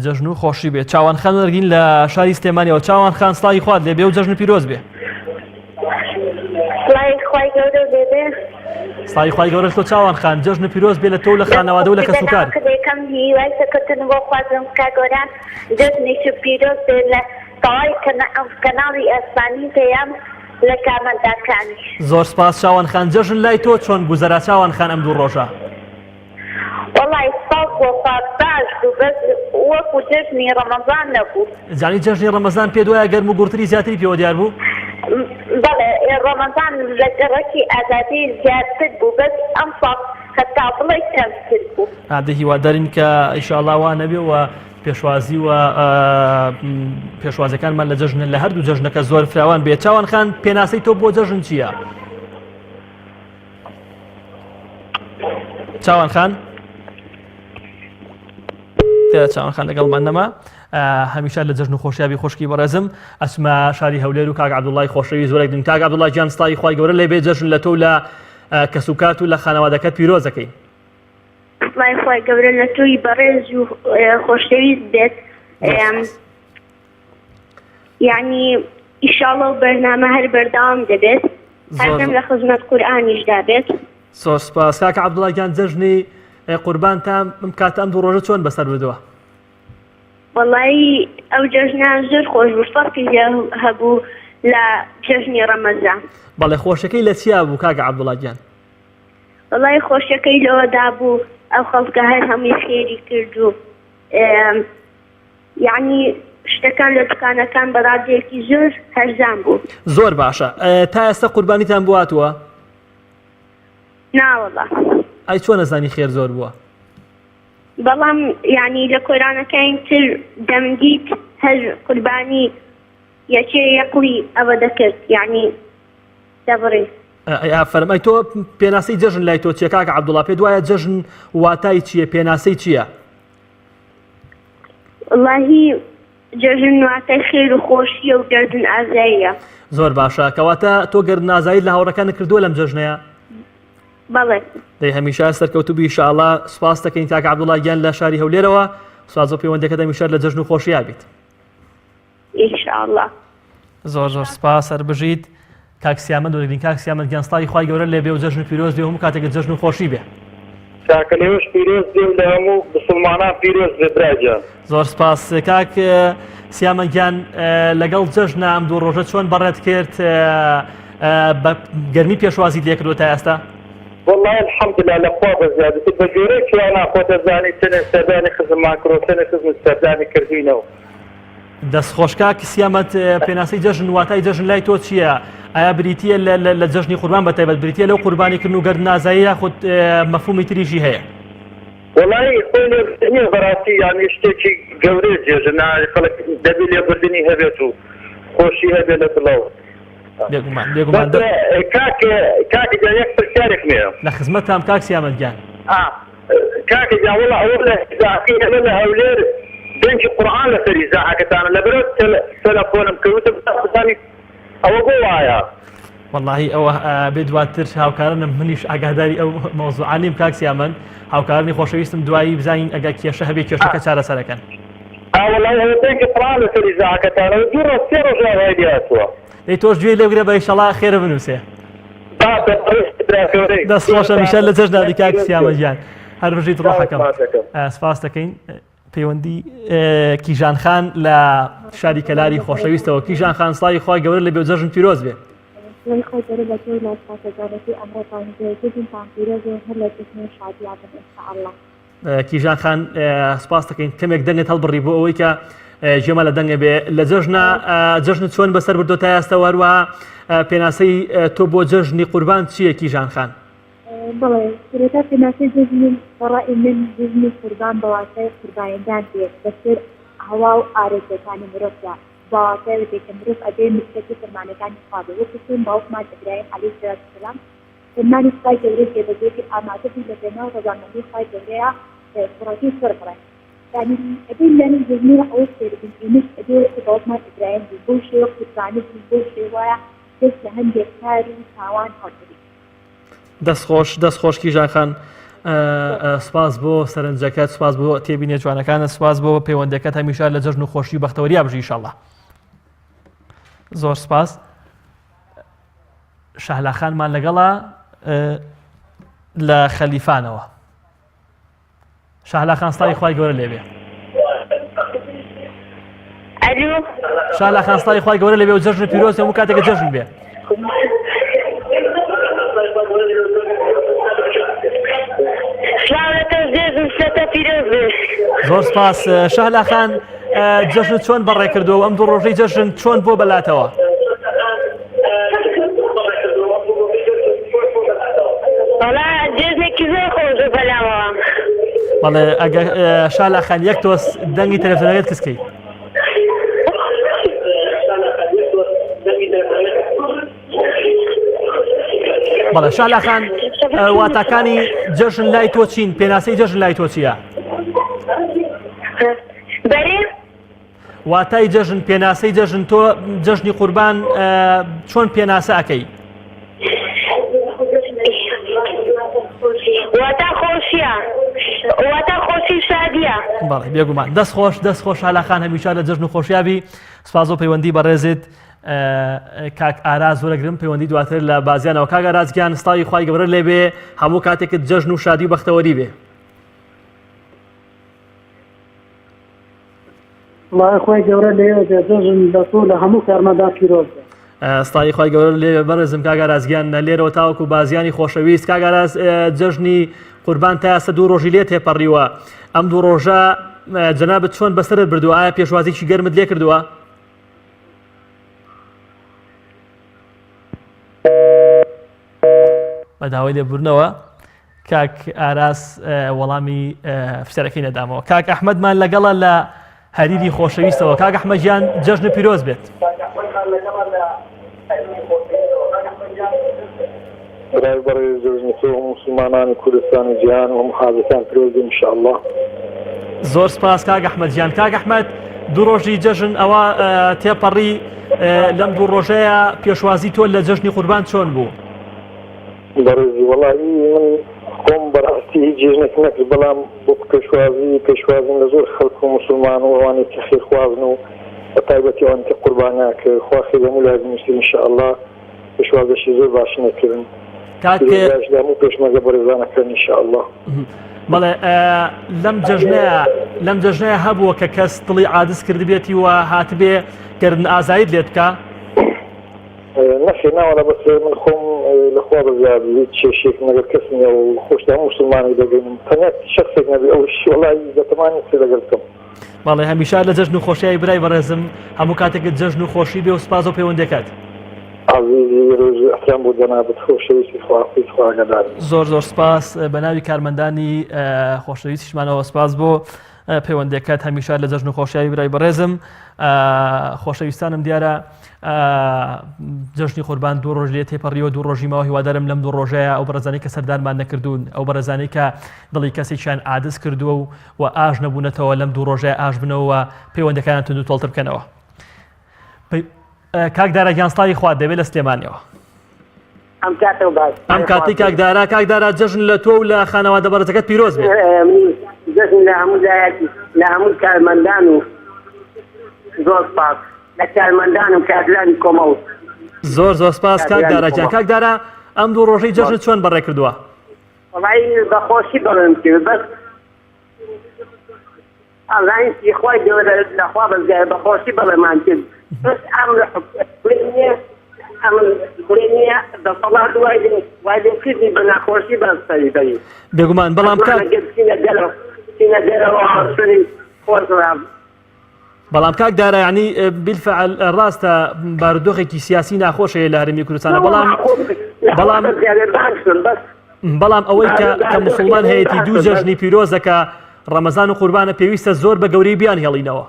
جەژن و خۆشی بێت. چاوان خان وەرگین لە شاری سلێمانیەوە. چاوان خان ستای خوارد لێ بێ و جەژن پیرۆز بێ. خوای گەورە بێبێ سڵاوی خوای گەورە تۆ چاوان خان جەژن پیرۆز بێ لە تۆ لە خانەوادە و لە کەسوکار دەکەم هیوای سەکەوتن بۆ خوازم کا گەوران جەژنێکی پیرۆز بێ لە تەواوی کەناڵی ئەسمانی پێیان لە کارمەنداکانی زۆر سپاس چاوان خان جەژن لای تۆ چۆن گوزەرا چاوان خان ئەم دوو ڕۆژە وەڵای سپاس بۆ باش بوو بەس وەکو جەژنی ڕەمەزان نەبوو جانی جەژنی ڕەمەزان پێ دوایە گەرم و گورتری زیاتری پێوە دیار بوو بەڵێ ڕەمەزان لە گەڕەکی ئازادی زیاتر بوو بەس ئەم ساڵ هەتا بڵێ کەمتر بوو عادە هیوادارین کە ئینشاءڵڵا وا نەبێ و پێشوازی و پێشوازەکانمان لە جەژنە لە هەردوو جەژنەکە زۆر فراوان بێت چاوان خان پێناسەی تۆ بۆ جەژن چییە؟ چاوان خان چاوان خان لەگەڵمان نەما هەمیشە لە جەژن و خۆشیابی خوشکی بەڕێزم ئەچمە شاری هەولێر و کاک عەبدوڵڵای خۆشەوی زۆرێک دن کاک عەبدوڵڵای گیان سڵاوی خوای گەورە لێ بێ جەژن لە تۆ لە کەسوکات و لە خانەوادەکەت پیرۆزەکەی سڵاوی خوای گەورە لە تۆی بەڕێز و خۆشەویست بێت یعنی ئیشاڵڵا و بەرنامە هەر بەردەوام دەبێت هەردەم لە خزمەت قورئانیشدا بێت زۆر سپاس کاک عەبدوڵڵای گیان جەژنی قوربانتان کاتە ئەم دوو ڕۆژە چۆن بەسەر بردووە؟ وەڵی ئەو جەژنان زۆر خۆش بوو فەرقی هەبوو لە جەژنی ڕەمەزان بەڵێ خۆشەکەی لە چیا بوو کاک عەبدوڵڵای گیان؟ وەڵی خۆشەکەی لەوەدا بوو ئەو خەڵکە هەر هەمووی خێری کرد و یعنی شتەکان لە دوکانەکان بەڕادەیەکی زۆر هەرزان بوو زۆر باشە تا ئێستا قوربانیتان بواتوە؟ ناوەڵا ئەی چۆن نەزانی خێر زۆر بووە؟ بەڵام یعنی لە کۆرانەکەین تر دەمدیت هەر قوربانی یەکێ یەقڵی ئەوە دەکرد یعنی دەبڕێ فەرمای تۆ پێناسەی جەژن لای تۆ چییە کاک عەبدوڵڵا پێت وایە جەژن واتای چییە پێناسەی چییە؟ وەڵاهی جەژن واتای خێر و خۆشیە و گەردن ئازاییە زۆر باشە کەواتە تۆ گەردن ئازایی لە هاوڕەکانت کردووە لەم جەژنەیە؟ بەڵێ دەی هەمیشە سەرکەوتوبی ئینشاءڵڵا سوپاس دەکەین کاک عەبدوڵڵای گیان لە شاری هەولێرەوە سوپاس بۆ پەیوەندیەکەت هەمیشە لە جەژن و خۆشییا بیت ئینشاءڵڵا زۆر زۆر سوپاس هەربژیت کاک سیامەند وەرگرین کاک سیامەند گیان سڵاوی خوای گەورە لێ بێ و جەژن پیرۆز بێ و هەموو کاتێک جەژن و خۆشی بێ چاکە لێوەش پیرۆز بێ لە هەموو مسلمانان پیرۆز بێ براجە زۆر سپاس کاک سیامەند گیان لەگەڵ جەژنە ئەم دوو ڕۆژە چۆن بەڕێت کرد بە گەرمی پێشوازیت لێ کردووە تا ئێستا؟ والله الحمدلله لەخوا بەزیادەتی بە جۆرەی کیانە خۆتە زانی چەندێک سەردانی خزممان کردەوە چەندێک خزم سەردانی کردوینەوە دەستخۆش کاک سیامەت پێناسەی جەژن واتای جەژن لای تۆ چییە؟ ئایا بریتیە لە جەژنی قوربان بەتایبەت بریتیە لەو قوربانیکردن و گەردن ئازایی یاخود مەفهومی تریژی هەیە؟ وڵی خۆی لێ بەڕاستی یانی شتێکی گەورەی جێژن خەڵک دەبێت لێبوردنی هەبێت و خۆشی هەبێت لە دڵەوە بێگومان کاکی جان یەک پرسیارێک مێ لە خزمەتتان کاک سیامەند گیان کاکی جان وڵا ئەوە لە ئیزاحی هەمە لە هەولێر دەنگی قورئان لەسەر ئیزاحەکەتانە لەبەرەوە تەلەفۆنم کەوتم بزانیت ئەوە بۆ وایە واللهی ئەوە بێ دواتر هاوکارانم منیش ئاگاداری ئەو مەوزوعانیم کاک سیامەند هاوکارانی خۆشەویستم دوایی بزانین ئەگەر کێشە هەبێ کێشەکە چارەسەرەکەن والله ئەوە دەنگی قورئان لەسەر ئیزاحەکەتانە دوو ڕۆژ سێ ڕۆژ لای دیاتوە دەی تۆش گوێی لێ بگرە بە ئیشەڵا خێرە بنووسێ دەستخۆشە میشە لە جەژنانی کاک سیامەند گیان هەر بژیت ڕۆحەکەم سپاس دەکەین پەیوەندی کیژان خان لە شاری کەلاری خۆشەویستەوە کیژان خان سڵاوی خوای گەورە لە بێ و جەژن پیرۆز بێ کیژان خان سپاس دەکەین کەمێک دەنگت هەڵبڕی بۆ ئەوەی کە ژێمە لە دەنگە بێ لە جەژنە جەژنت چۆن بەسەر بردۆ تا ئێستا هەروەها پێناسەی تۆ بۆ جەژنی قوربان چییە کیژان خان؟ بەڵێ سرەتا پێناسەی جەژنی بەڕای من جەژنی قوربان بەواسطەی قوربانیدان دێت بەسەر هەوا و ئارێزەکانی مرۆڤدا بەواسطەی دێکە مرۆڤ ئەبێ مستەکی فەرمانەکانی خوا بێ وەکو چۆن باوکمان ئیبراهیم عەلەیهی سەلام فەرمانی خوای گەورەی جێبەجێکی ئامادەبوو لە پێناو ڕەزامەندی خوای گەورەیە سوڕەتی سەر بڕێ يعني أبين لنا جزمية أوصل إنش أدور تبعتنا إبراهيم بوشي وقتاني بوشي ويا بس لهندي كاري تاوان هاتري دەستخۆش کیژان خان سپاس بۆ سەرنجەکەت سپاس بۆ تێبینێ جوانەکانت سپاس بۆ پەیوەندەکەت هەمیشە لە جەژن و خۆشی و بەختەوەری بژی ئینشاءڵڵا زۆر سپاس شەهلاخانمان لەگەڵا لە خەلیفانەوە. شەهلاخان ستای خوای گەورە لێبێ. شەهلاخان ستای خوای گەورە لێبێ و جەژن پیرۆز هەموو کاتێکە جەژن بێ. زۆر سپاس شەهلاخان، جەژن چۆن بەڕێ کردووە ئەم دوو ڕۆژەی جەژن چۆن بۆ بەلاتەوە؟ بەڵێ ئەگە شەهلاخان یەک تۆس دەنگی تەلەڤیزیۆنەکەت کەسکەی. بەڵێ شەهلاخان واتاکانی جەژن لای تۆ چین؟ پێناسەی جەژن لای تۆ چییە؟ واتای جەژن پێناسەی جەژن تۆ جەژنی قوربان چۆن پێناسە ئەکەی؟ بەڵێ بێگومان دەست خۆش شەهلاخان هەمیشە لە جەژن و خۆشیابی. سپاس و پەیوەندی بەڕێزت کاک ئاراز وەرەگرم پەیوەندی دواتر لە بازیانەوە. کاک ئارازگیان ستای خوای گەورە لێبێ هەموو کاتێکت جەژن و شادی و بەختەوەری بێ. الله خوای گەورە لێوە جەژن دەسۆ لە هەموو کارمەدا پیرۆز بێ. ستای خوای گەورە لێبێ بەڕێزم کاک ئارازگیان لێرەوە تاوەکو بازیانی خۆشەویست. کاک ئاراز جەژنی قوربان تا ئێستا دوو ڕۆژی لێ تێپەڕیوە. ئەم دوو ڕۆژە جەنابەت چۆن بەسەرت بردووە؟ ئایا پێشوازیی گەرمت لێ کردووە؟ بە داوای لێبوورنەوە کاک ئاراس وەڵامی فسەرەکەی نەدامەوە. کاک ئەحمەدمان لەگەڵە لە هەریری خۆشەویستەوە. کاک ئەحمەدجیان جەژن پیرۆز بێت. برای بەڕێز جەژنی تۆ موسڵمانانی کوردستانی جیهان و محافظەکان پیرۆز بێ ئینشاءالله. زۆر سپاس کاک ئەحمەدجیان. کاک ئەحمەد دوو ڕۆژی جەژن ئەوە تێپەڕی لەم دوو ڕۆژەیە پێشوازی تۆ لە جەژنی قوربان چۆن بوو؟ بەڕێزی وەڵاهی من خۆم بەڕاستی هیچ جێژنێک نەکرد، بەڵام بۆ پێشوازین لە زۆر خەڵک و موسڵمان و ئەوانەی کە خێرخوازن و بە تایبەتی ئەوانەی کە قوربانیا کرد خوا خێر هەموو لازمیشتر ئینشاءالله پێشوازەشی زۆر باش نەکردن. هەموو پێشمەرگە بەڕێزانەکەن ئینشاءالله. بەڵێ لەم جەژنەیە هەبووە کە کەس دڵی عادز کردبێتی و هاتبێ گەردن ئازایت لێت بکە؟ نەخێ ناوەڵە بەس من خۆم لەخوا بەزیاد هیچ کێشێک نەگەر کەس نییە و خۆشدا موسڵمانی دەگەین تەنیا شەخصێک نەبێ ئەوش وەڵاهی دەتەمانی قسە لەگەڵ بکەم. بەڵێ هەمیشە لە جەژن و خۆشیایی برای بەڕێزم هەموو کاتێکت جەژن و خۆشی بێ و سپاس و پەیوەندەکەت. عزیزی ڕۆژ ئەحکام بۆ جەنابەت خۆشەویستی خواگەدار. زۆر سپاس بە ناوی کارمەندانی خۆشەویستیشمانەوە سپاس بۆ پەیوەندەکەت هەمیشە لە جەژن و خۆشیایی برای بەڕێزم. خۆشەویستانم دیارە جەژنی قوربان دوو ڕۆژ لێ تێپەڕیەوە دوو ڕۆژی ماوە هیوادارم لەم دوو ڕۆژەیە ئەو بەڕێزانەی کە سەردانمان نەکردوون ئەو بەڕێزانەی کە دڵی کەسێکیان عادز کردووە و ئاژ نەبوونەتەوە لەم دوو ڕۆژەیە ئاژ بنەوە پەیوەندەکانیان تونند و تۆڵتر بکەنەوە. کاک دارە گیانستاوی خوا دەبێت لە سلێمانیەوە. ئەم کاتی کاکدارە جەژن لە تۆ و لە خانەوادە بەڕێزەکەت پیرۆز بێت. جەژن لە هەموو لایەتی لە هەموو کارمەندان و زۆر سپاس لە کارمەندانم کارلانی کۆمەڵ. زۆر سپاس کاکدارەجان. کاکدارە ئەم دوو ڕۆژەی جەژن چۆن بەڕێ کردووە؟ وەڵی بەخۆشی بەڵێم کرد بەس ئەڵانسی خوای گەورە لەخوا بەزگای بەخۆشی بەڵێمان کرد بەس ئەم بڵێنیە دەسەڵات وایدن کردی بە ناخۆشی بەستەری بەری بێگومان. بەڵام بەڵام کاکدارە یعنی بالفعل ڕاستە بارودۆخێکی سیاسی ناخۆشەیە لە هەرێمی کوردستانە، بەڵام ئەوەی کە موسڵمان هەیەی دوو جەژنی پیرۆزەکە ڕەمەزان و قوربانە پێویستە زۆر بە گەورەی بیان هێڵینەوە.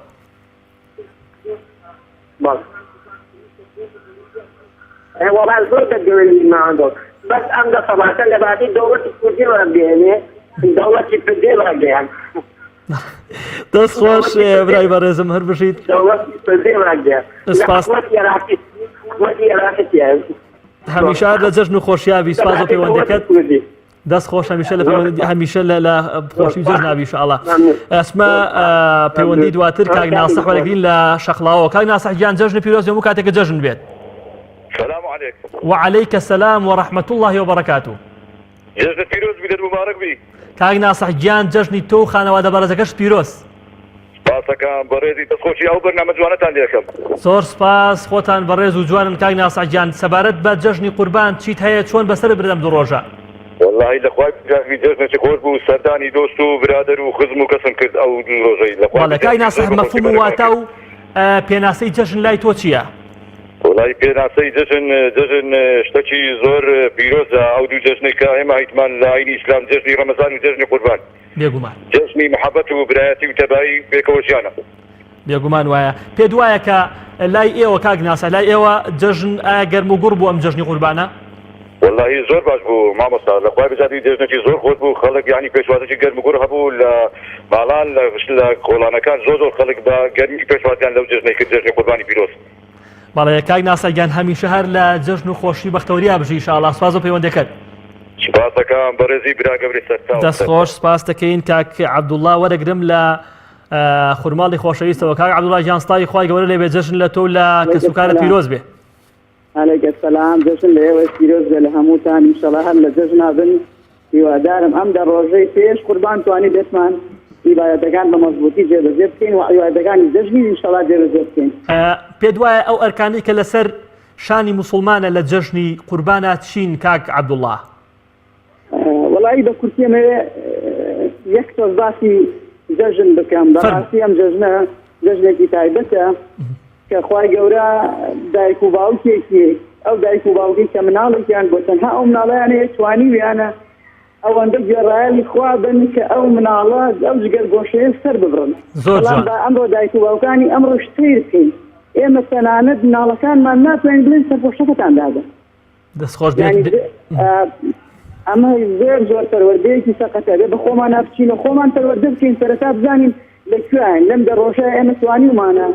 وەڵام زۆر بە گەورەی ماندۆ بەس ئەم دەسەڵاتە لە بابی دەوڵەتی کوردی وەربێنێ دەوڵەتی پردێ وەرگەیان. دەست خۆش برای بەڕێزم هەر بژیت. هەمیشە لە جەژن و خۆشیاوی سپاس و پەیوەندەکەت دەست خۆش هەمیشە لە خۆشی جەژن ناوی ئینشاءالله. ئەسمە پەیوەندی دواتر کاک ناسەح وەرەگرین لە شەقڵاوە. کاک ناسەح گیان جەژن پیرۆز هەموو کاتێکە جەژن بێت. السلام عليكم. عليك. وعليك السلام ورحمة الله وبركاته. جژنت پیرۆز بێت مبارەک بی. کاک ناسح گیان جژنی تۆ و خانەوادە بەڕێزەکەش پیرۆز. سپاسەکەم بەڕێزی دەستخۆشی ئەو بەرنامە جوانەتان لێکەم. زۆر سپاس خۆتان بەڕێز و جوانن کاک ناسح گیان سەبارەت بە جژنی قوربان چیت هەیە چۆن بەسەر بردەم دوو ڕۆژە؟ والله لەخوای بجاوی جژنێکی خۆش بوو سەردانی دۆست و برادر و خزم و کەسم کرد ئەو دوو ڕۆژەی لەخوای کاک ناسح مەفهوم و واتە و پێناسەی جژن لای تۆ چییە؟ والله پێناسەی جژن شتێکی زۆر پیرۆزە ئەو دوو جژنێک کە ئێمە هیتمان لە ئاینی ئیسلام جژنی ڕەمەزان و جژنی قوربان بێگومان جژنی محەبەت و برایەتی و تەبایی پێکەوە ژیانە بێگومان وایە پێت وایە کە لای ئێوە کاک ناسە لای ئێوە جژن ئایا گەرم و گوڕ بوو ئەم جژنی قوربانە؟ والله زۆر باش بوو مامۆستا لەخوای بجاتی جژنێکی زۆر خۆش بوو خەڵک یعنی پێشوازێکی گەرم و گوڕ هەبوو لە ماڵان لە کۆڵانەکان زۆر خەڵک بە گەرمی پێشوازیان لەو جژنەی کرد جژنی قوربانی پیرۆز. بەڵێ کاک ناسەگیان هەمیشە هەر لە جژن و خۆشی بەختەوریا بژی ئینشاءالله سپاس بۆ پەیوەندەکەت. سپاسەکەم بەڕێزی برا گەورەی سەرچاو. دەستخۆش سپاس دەکەین کاک عەبدوڵڵا وەرەگرم لە خورماڵی خۆشەویستەوە. کاک عەبدوڵڵا گیان سڵاوی خوای گەورە لێبێ جژن لە تۆ و لە کەسوکارت پیرۆز بێ. عليك السلام جژن لە ئێوە پیرۆز بێ لە هەمووتان ئینشەڵڵا هەر لە جژنا بن هیوادارم ئەم دە ڕۆژەی پێش قوربان توانی بێتمان عیبادەتەکان بە مەزبوطی جێبەجێ بکەین و عیبادەکانی جژنی ئینشەڵڵا جێبەجێ بکەین. پێت وایە ئەو ئەرکانەی کە لەسەر شانی موسڵمانە لە جژنی قوربانە چین کاک عەبدوڵڵا؟ وەڵی بە کورتێمەوێ یەک تۆز باسی جژن بکەم بەڕاستی ئەم جژنە جژنێکی تایبەتە کە خوای گەورە دایک و باوکێکی ئەو دایک و باوکی کە مناڵێکیان بۆ تەنها ئەو مناڵەیانەیە توانی ویانە ئەوەندە گێڕایەڵی خوا بن کە ئەو مناڵە ئەو جگەر گۆشەیە سەر ببڕن. بەڵام ئەمڕۆ دایک و باوکانی ئەمڕۆ شتیر بکەین ئێمە تەنانەت مناڵەکانمان ناتوانین بڵێن سەرپۆشەکەتان دادەن. دەستخۆش ئەمە زۆر پەروەردەیەکی سەقەتە بێ بە خۆمان نابچینە خۆمان پەروەردە بکەین سەرەتا بزانین لەکوێین لەم دە ڕۆژەیە ئێمە توانیمانە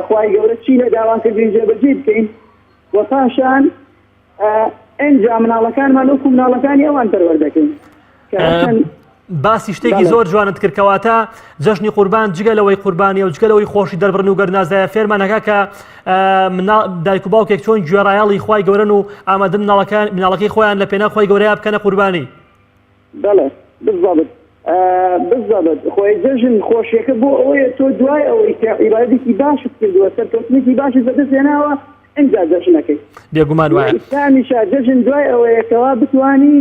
خوای گەورە چی لە داوانکردین جێبەجێ بکەین وە پاشان ئەنجا مناڵەکانمان وەکو مناڵەکانی ئەوان پەروەردەکەین. باسی شتێکی زۆر جوانت کردکەواتە جژنی قوربان جگەلەوەی قوربانی و جگەلەوەی خۆشی دەربڕن و گەرنازایە فێرمان هەکا کە دایک و باوکێک چۆن گوێڕایەڵی خوای گەورەن و ئامادە مناڵەکەی خۆیان لە پێناو خوای گەورەیە بکەنە قوربانی. بەڵێ بالضبط خۆی جژن خۆشیەکە بۆ ئەوەیە تۆ دوای ئەوەی کە عیبادەتێکی باشت کردووە سەرکەوتنێکی باشت بەدەستێناوە ئەنجا جژنەکەی. بێگومان وایە ئیسلامیشا جژن دوای ئەوەیەکەوە بتوانی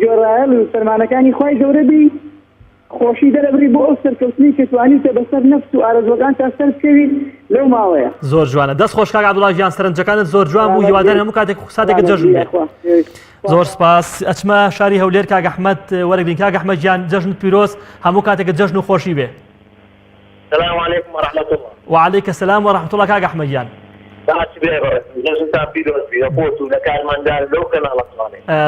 گۆڕایەڵ و فەرمانەکانی خوای گەورە بی خۆشی دەرەبڕی بۆ ئەو سەرکەوتنی کە توانیتە بەسەر نەفس و ئارەزوەکان تا سەر بکەوی لەو ماوەیە. زۆر جوانە دەست خۆش کاک عەبدوڵڵا گیان سەرنجەکانت زۆر جوان بوو هیوادارم هەموو کاتێک ساتێکە جژن بێ. زۆر سپاس ئەچمە شاری هەولێر کاک ئەحمەد وەرەگرین کاک ئەحمەد گیان جژنت پیرۆز هەموو کاتێکە جژن و خۆشی بێ. السلام عليكم ورحمة الله. وعليك السلام ورحمة الله كاك أحمد جان.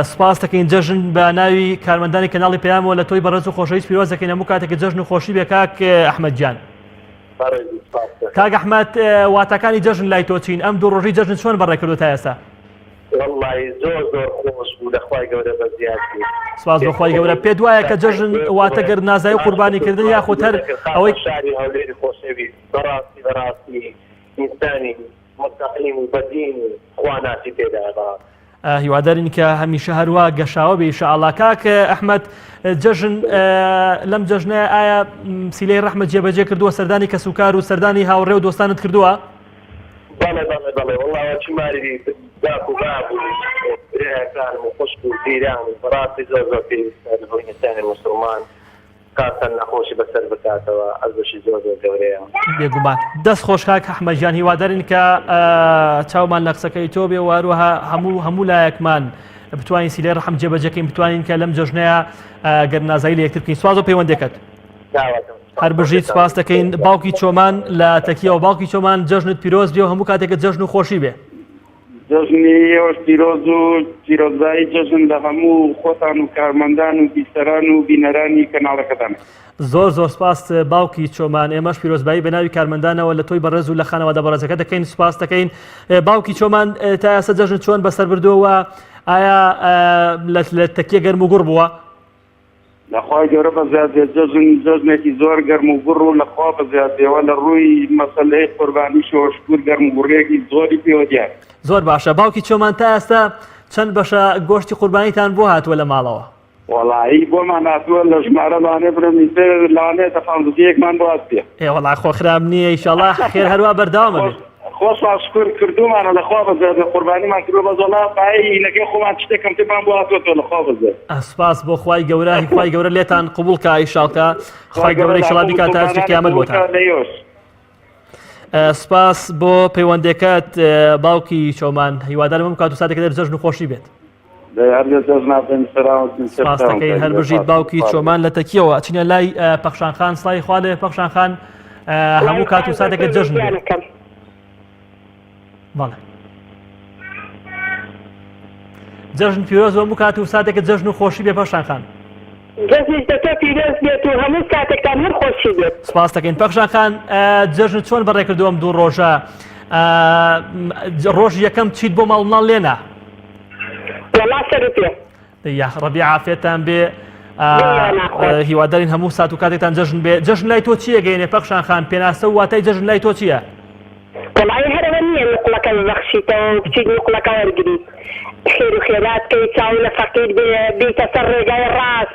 سپاس دەکەین جژن بە ناوی کارمەندانی کەناڵی پەیامەوە لە تۆی بەڕێز و خۆشەویست پیرۆز دەکەین هەموو کاتێکە جژن و خۆشی بێ کاک ئەحمەد جان. کاک ئەحمەد واتەکانی جژن لای تۆ چین ئەم دوو ڕۆژی جژن چۆن بەڕێکردووە تا ئێستا؟ والله زۆر خۆش بوو لەخوای گەورە بەزیادی. سپاس بەخوای گەورە پێت وایە کە جژن واتە گەرنازایی و قوربانیکردن یاخود هەر ئەوەی شاری هەولێری خۆشەویست بەڕاستی ئینسانی مستقیم و بەدین و خواناسی پێدا هیوادارین کە هەمیشە هەروە گەشاوە بێ ئینشاءالله. کاک ئەحمەد جژن لەم جژنە ئایا سیلەی ڕەحمەت جێبەجێ کردووە سەردانی کەسوکار و سەردانی هاوڕێ و دۆستانت کردووە؟ بەڵێ والله چماری داک و باب و برایەکانم و خوشک و زیران و بەڕاستی زۆر پێویستە لە بۆ ئینسانی موسڵمان کاتەن نەخۆشی بەسەر بکاتەوە ئەرزشی زۆر گەورەیە. بێگومان دەست خۆش کاک ئەحمەد جان هیوادارین کە چاومان لە قسەکەی تۆ بێ و هەروەها هەموو لایەکمان بتوانین سیلەی ڕەحم جێبەجێکەین بتوانین کە لەم جژنەیە گەرنازایی لە یەکتر بکەین. سواز و پەیوەندێکت هەر بژیت سپاس دەکەین. باوکی چۆمان لە تەکیەوە باوکی چۆمان جژنت پیرۆز بێ و هەموو کاتێکە جژن و خۆشی بێ. جژنی ئێوەش پیرۆز و پیرۆزایی جژن لە هەموو خۆتان و کارمەندان و بیسەران و بینەرانی کەناڵەکەتان. زۆر سپاس باوکی چۆمان ئێمەش پیرۆزبایی بە ناوی کارمەندانەوە لە تۆی بەڕێز و لە خانەوادە بەڕێزەکە دەکەین سپاس دەکەین. باوکی چۆمان تا ئێستا جژن چۆن بەسەر بردووە ئایا لە تەکیە گەرم و گوڕ بووە؟ لەخوای گەورە بەزیادێ جژنێکی زۆر گەرم و گوڕ و لەخوا بەزیادێەوە لە ڕووی مەسەلەی قوربانی شۆشکور گەرم و گوڕێکی زۆری پێوە دیار. زۆر باشە باوکی چۆمان تا ئێستا چەند بەشە گۆشتی قوربانیتان بۆ هاتووە لە ماڵەوە وەڵایی بۆمان هاتووە لە ژمارە لانێ برمیتر لانێ دەفاندەیەکمان بۆ هات پێ وەڵا خۆ خراپ نییە ئینشاڵڵا خێر هەروە بەردەوامە بێت خۆشڵ شکر کردومانە لەخوا بەزێ قوربانیمان کردو بە زۆڵا باایی نەکەی خۆمان شتێکم تێمان بۆ هاتووە لەخوا بەزێ سپاس بۆ خوای گەورە خوای گەورە لێتان قبول کە ئیشاڵکە خوای گەورە ئیشاڵڵا بیکات تا هەرچی قیامەت بۆتان سپاس بۆ پەیوەندەکەت باوکی چۆمان هیوادارم بکات و ساتێک دەر جەژن و خۆشی بێت سپاس دەکەین هەر بژیت باوکی چۆمان لە تەکیەوە چینە لای پەخشانخان سڵای خوا لێ پەخشانخان هەموو کات و ساتێکە جەژن بێت بەڵێ جەژن پیرۆز هەموو کات و ساتێکە جەژن و خۆشی بێ پەخشانخان جەژنیش دەکە پیرۆز بێت و هەموو کاتێکتان هەر خۆشی بێت سپاس دەکەین پەخشانخان جەژن چۆن بەڕێکردووەم دوو ڕۆژە ڕۆژ یەکەم چیت بۆ ماڵ مناڵ لێنا وەڵا سەرپێ یا ڕەبی عافێتان بێ هیوادارین هەموو سات و کاتێکتان جەژن بێ جەژن لای تۆ چیە گەینێ پەخشانخان پێناسە و واتای جەژن لای تۆ چییە وەڵای هەرەوە نییە نقڵەکە ببەخشیتەوە بچیت نقڵەکە وەرگریت خێر و خێرات کەی چاو لە فەقیر بیتە سەر ڕێگای ڕاست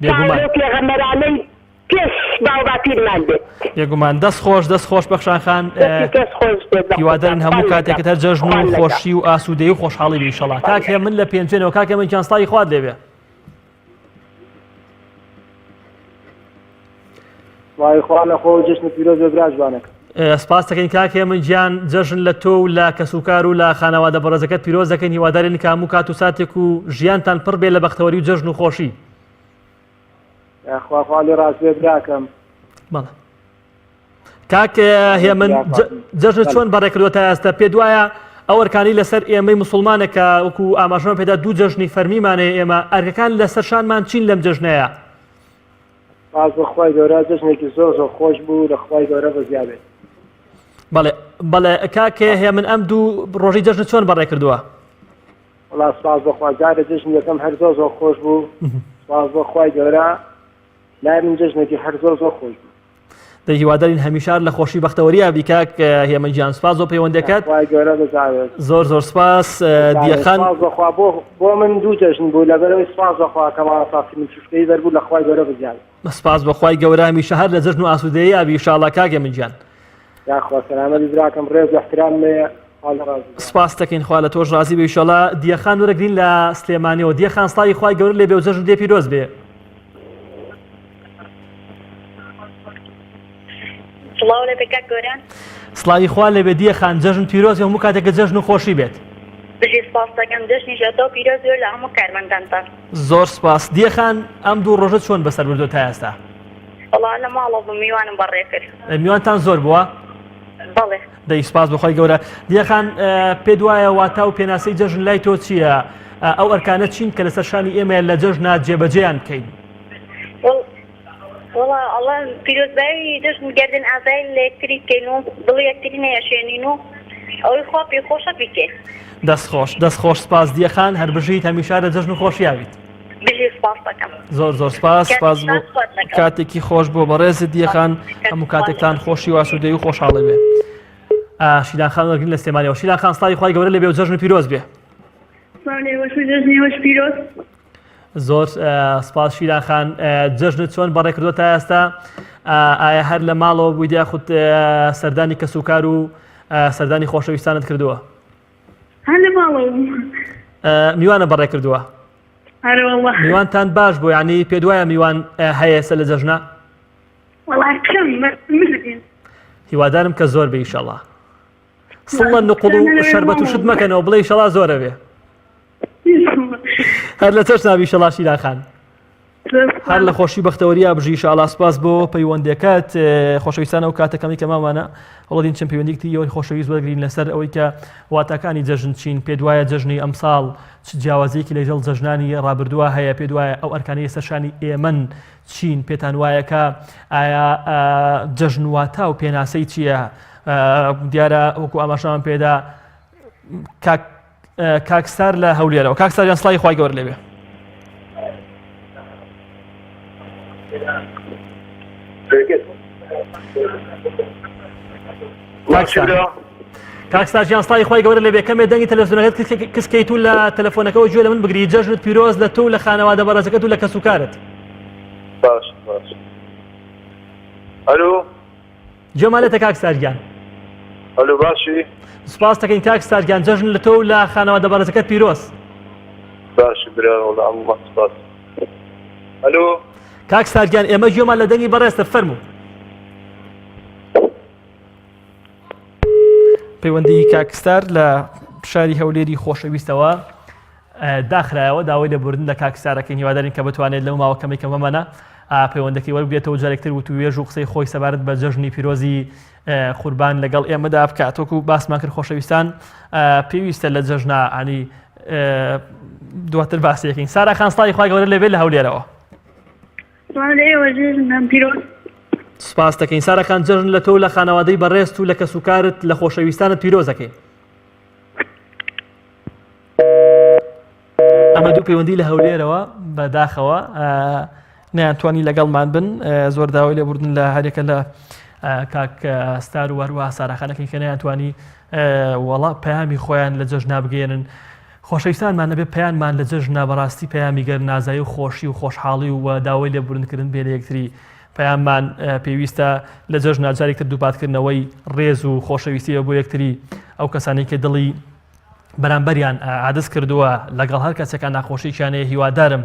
چاو پێغەمبەرانەی پێش باوباپیرمان بێت بێگومان دەست خۆش پەخشانخان هیوادارین هەموو کاتێکت هەر جەژن و خۆشی و ئاسوودەیی و خۆشحاڵی بێ ئینشەڵڵا کاکێ من لە پێنجێنەوە کاکێ من کیانسڵای خوارد لێبێ وای خوا لە خۆ جەژن پیرۆز بێ براژوانەکە سپاس دەکەین کاکێ من گیان جەژن لە تۆ و لە کەسوکار و لە خانەوادە بەڕێزەکەت پیرۆز دەکەین هیوادارین کە هەموو کات و ساتێک و ژیانتان پڕ بێ لە بەختەوەری و جەژن و خۆشی خوا لێ ڕاست بێ براکەم بەڵێ کاک هێمن جەژن چۆن بەڕێکردووە تا ئێستا پێ دوایە ئەو ئەرکانی لەسەر ئێمەی مسلمانێکە وەکو ئاماژەمە پێدا دوو جەژنی فەرمیمانەیە ئێمە ئەرکەکان لەسەر شانمان چین لەم جەژنەیە باز بەخوای گەورە جەژنێکی زۆر خۆش بوو لە خوای گەورە بەزیابێت بەڵێ کاکێ هێمن ئەم دوو ڕۆژی جەژن چۆن بەڕێکردووە وڵا سپاس بەخوا جارە جەژن یەکەم هەر زۆر خۆش بوو سپاس بەخوای گەورە لای من جەژنێکی هەر زۆر خۆش بوو هیوادارین هەمیشار لە خۆشی بەختەوەریە بیکاک هێمن گیان سپاس بۆ پەیوەندەکەت زۆر سپاس دیەخان بۆ من دوو جەژن بوو لەبەرەوەی سپاس بەخوا کەماڵە ساسی من شوشکەی دەربوو لە خوای گەورە بزیابێت سپاس بەخوای گەورە هەمیشە هەر لە جەژن و ئاسوودەیی ئابی ئینشاڵڵا کاکێ من گیان یاخوا سەلامەتی براکەم ڕێز و احترام لێ سپاس دەکەین خوا لە تۆش ڕازی بێ ئینشاڵڵا دیەخان وەرەگرین لە سلێمانیەوە دیەخان سڵاوی خوای گەورە لێبێ و جەژن لێ پیرۆز بێ سڵاوی خوا لێبێ دیەخان جەژن پیرۆز هەموو کاتێکە جەژن و خۆشی بێت بژی سپاس دەکەم جەژنی ژەتۆ پیرۆز بێت لە هەموو کارمەندانتان زۆر سپاس دیەخان ئەم دوو ڕۆژە چۆن بەسەر بردو تا ئێستا وەڵا لە ماڵەوە بوو میوانم بەڕێ کرد میوانتان زۆر بووە بەڵێ دەی سپاس بەخوای گەورە دیەخان پێ دوایە واتا و پێناسەی جەژن لای تۆ چییە ئەو ئەرکانە چین کە لەسەر شانی ئێمە لە جەژنە جێبەجێیان بکەین وڵا ئەڵە پیرۆزبایی جەژن گەردن ئازای لە یەکتری بکەین و دڵی یەکتری نەیەشێنین و ئەوەی خوا پێ خۆشە بکەین دەست خۆش سپاس دیەخان هەر بژیت هەمیشە لە جەژن و خۆشیاویت بژی سپاس دەکەم زۆر سپاس بۆ کاتێکی خۆش بۆ بەڕێزت دیەخان هەموو کاتێکتان خۆشی و ئاسوودەیی و خۆشحاڵی بێ شیلان خان وەرگرین لە سلێمانیەوە شیلان خان سڵاوی خوای گەورە لێبێ و جەژن پیرۆز بێ زۆر سپاس شیلان خان جەژنت چۆن بەڕێکردووە تا ئێستا ئایا هەر لە ماڵەوە بووی یا خودت سەردانی کەسوکار و سەردانی خۆشەویستانت کردووە هەر لە ماڵەوە میوانە بەڕێ کردووە میوانتان باش بوو یعنی پێ دوایە میوان هەیە سە لە جەژنە هیوادارم کە زۆر بێ ئینشەڵڵا سڵە نقڵ و شەربەت و شت مەکەنەوە بڵێ ئینشەڵڵا زۆرە بێ هەر لە چەش نابی ئینشەڵڵا شیران خان هەر لە خۆشی بەختەوەریە بژی ئینشەڵڵا سپاس بۆ پەیوەندەکەت خۆشەویستانە و کاتەکەمی کە مامانە هەوڵدین چەند پەیوەندێکی ئەوەی خۆشەویست وەرگرین لەسەر ئەوەی کە واتاکانی جەژن چین پێ دوایە جەژنی ئەمساڵ چ جیاوازەیەکی لەگەڵ جەژنانی ڕابردووە هەیە پێ دوایە ئەو ئەرکانەی سەرشانی ئێمن چین پێتان وایە کە ئایا جەژن واتا و پێناسەی چییە دیارە وەکو ئاماژەمان پێدا کاکسار لە هەولێرەوە کاکساریان سڵای خوای گەورە لێبێ کاکستاژیان سڵی خۆی گەورە لێ بێ کەمێ دەنگی تەلەڤیزیۆنەکەت کەسکەیت و لە تەلەفۆنەکەەوە گوێ لە من بگری جەژنت پیرۆز لە تۆ و لە خانەوادە بەڕێزەکەت و لە کەسوکارت. باش باش. ئەلۆ جێمالێتە کاکستاژیان. ئەلۆ باشی. سپاس دەکەین کاکستاژیان جەژن لە تۆ و لە خانەوادە بەڕێزەکەت پیرۆز. باشی برا وڵا هەموو سپاس. ئەلۆ کاکستاژیان ئێمە گوێمان لە دەنگی بەڕێستە فەرموو. پەیوەندی کاکستار لە شاری هەولێری خۆشەویستەوە داخرایەوە داوای لێبوردن لە کاکستارەکەی هیوادارین کە بتوانێت لەو ماوە کەمێک کەمەمانە پەیوەندەکەی وەربگرێتەوە جارێکتر وتوێژ و قسەی خۆی سەبارەت بە جەژنی پیرۆزی قوربان لەگەڵ ئێمەدا بکاتۆک و باسمان کرد خۆشەویستان پێویستە لە جەژنا ئانی دواتر باسیەکەین. سارا خان سڵی خۆی گەورە لێبێت لە هەولێرەوە. سپاس دەکەین سارەکان جەژن لە تۆ لە خانەوادەی بەڕێست و لە کەسوکارت لە خۆشەویستانت پیرۆزەکەی. ئەمە دوو پەیوەندی لە هەولێرەوە بەداخەوە نەیانتوانی لەگەڵمان بن زۆر داوای لێبوردن لە هەرێکە لە کاکستار و هەروەها ساراخانەکەی کە نەیانتوانی وەڵا پەیامی خۆیان لە جەژنا بگەێنن. خۆشەویستانمان نەبێ پەیانمان لە جەژنا بەڕاستی پەیامی گەر نازایی و خۆشی و خۆشحاڵی و داوای لێبوردنکردن بێ لە یەکتری پەیاممان پێویستە لە جەژنا جارێکتر دووپاتکردنەوەی ڕێز و خۆشەویستیە بۆ یەکتری ئەو کەسانی کە دڵی بەرامبەریان عادەت کردووە لەگەڵ هەر کەسێکان ناخۆشییانەیە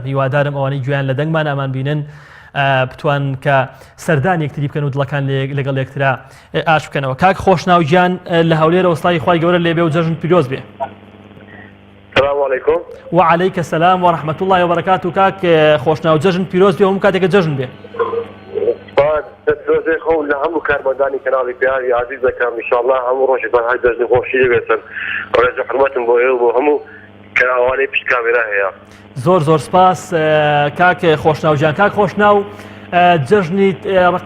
هیوادارم ئەوانەی گویان لە دەنگمان ئەمان بینن بتوان کە سەردان یەکتری بکەن و دڵەکان لەگەڵ یەکترا ئاش بکەنەوە. کاک خۆشناوگیان لە هەولێرەوە سڵی خۆی گەورە لێبێ و جەژن پیرۆز بێ. السلام عليكم. وعليك السلام ورحمة الله وبركاته. كاك خوشنا وجژن پیرۆز بێ و هەموو کاتێکە جەژن بێ. دەستۆزێ خۆ لە هەموو کارمەندانی کەناڵی پیاوی عزیز دەکەم ئینشاءالله هەموو ڕۆژێک بەهای دەژنی خۆشی دەبێتن. ڕێز و حرمەتم بۆ ئێوە بۆ هەموو کەناڵوانەی پشت کامێرا هەیە. زۆر سپاس کاک خۆشناوگیان. کاک خۆشناو جەژنی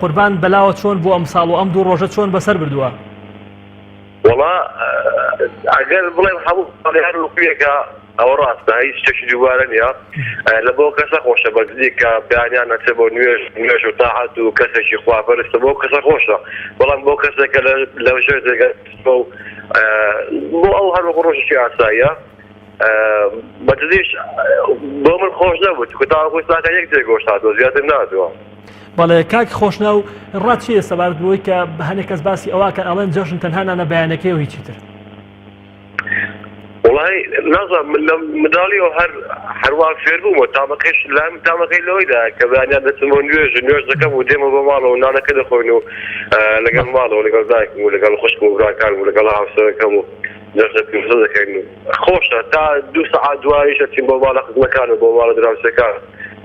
قوربان بەلاوە چۆن بۆ ئەم ساڵ و ئەم دوو ڕۆژە چۆن بەسەر بردووە؟ وڵا ئەگەر بڵێم هەموو ساڵیان وەکوێکە ئەوە ڕاستە هیچ شتێکی دووبارە نییە لە بۆ کەسە خۆشە بەزلی کە بیانیان نەچێ بۆ نوێژ و تاعات و کەسێکی خواپەرستە بۆ کەسە خۆشە بەڵام بۆ کەسێکە لە ژێر جێگە بۆ ئەو هەروەکو ڕۆژێکی ئاساییە بەجدیش بۆ من خۆش نەبوو چونکە تاوەکو ساکە یەک جێ گۆشت هاتووە زیاتر نهاتووە. بەڵێ کاک خۆشناو ڕات چییە سەبارەت بۆی کە هەنێک کەس باسی ئەوواکە ئەڵێن جەژن تەنها نانە بەیانەکەی و هیچی تر؟ وڵی نازانم لە منداڵیەوە هەروە فێر بوومەوە تامەکەش لام تامەکەی لەوەیدا کە بەیانیان دەچم بۆ نوێژ دەکەم و دێمە بۆ ماڵەوە و نانەکە دەخۆین و لەگەڵ ماڵەوە لەگەڵ دایکم و لەگەڵ خوشکم و براکانم و لەگەڵ هاوسەرەکەم و جەژنە پیرۆزە دەکەین و خۆشە تا 2 سەعات دواییش ئەچین بۆ ماڵە خزمەکان و بۆ ماڵە دراوسەکان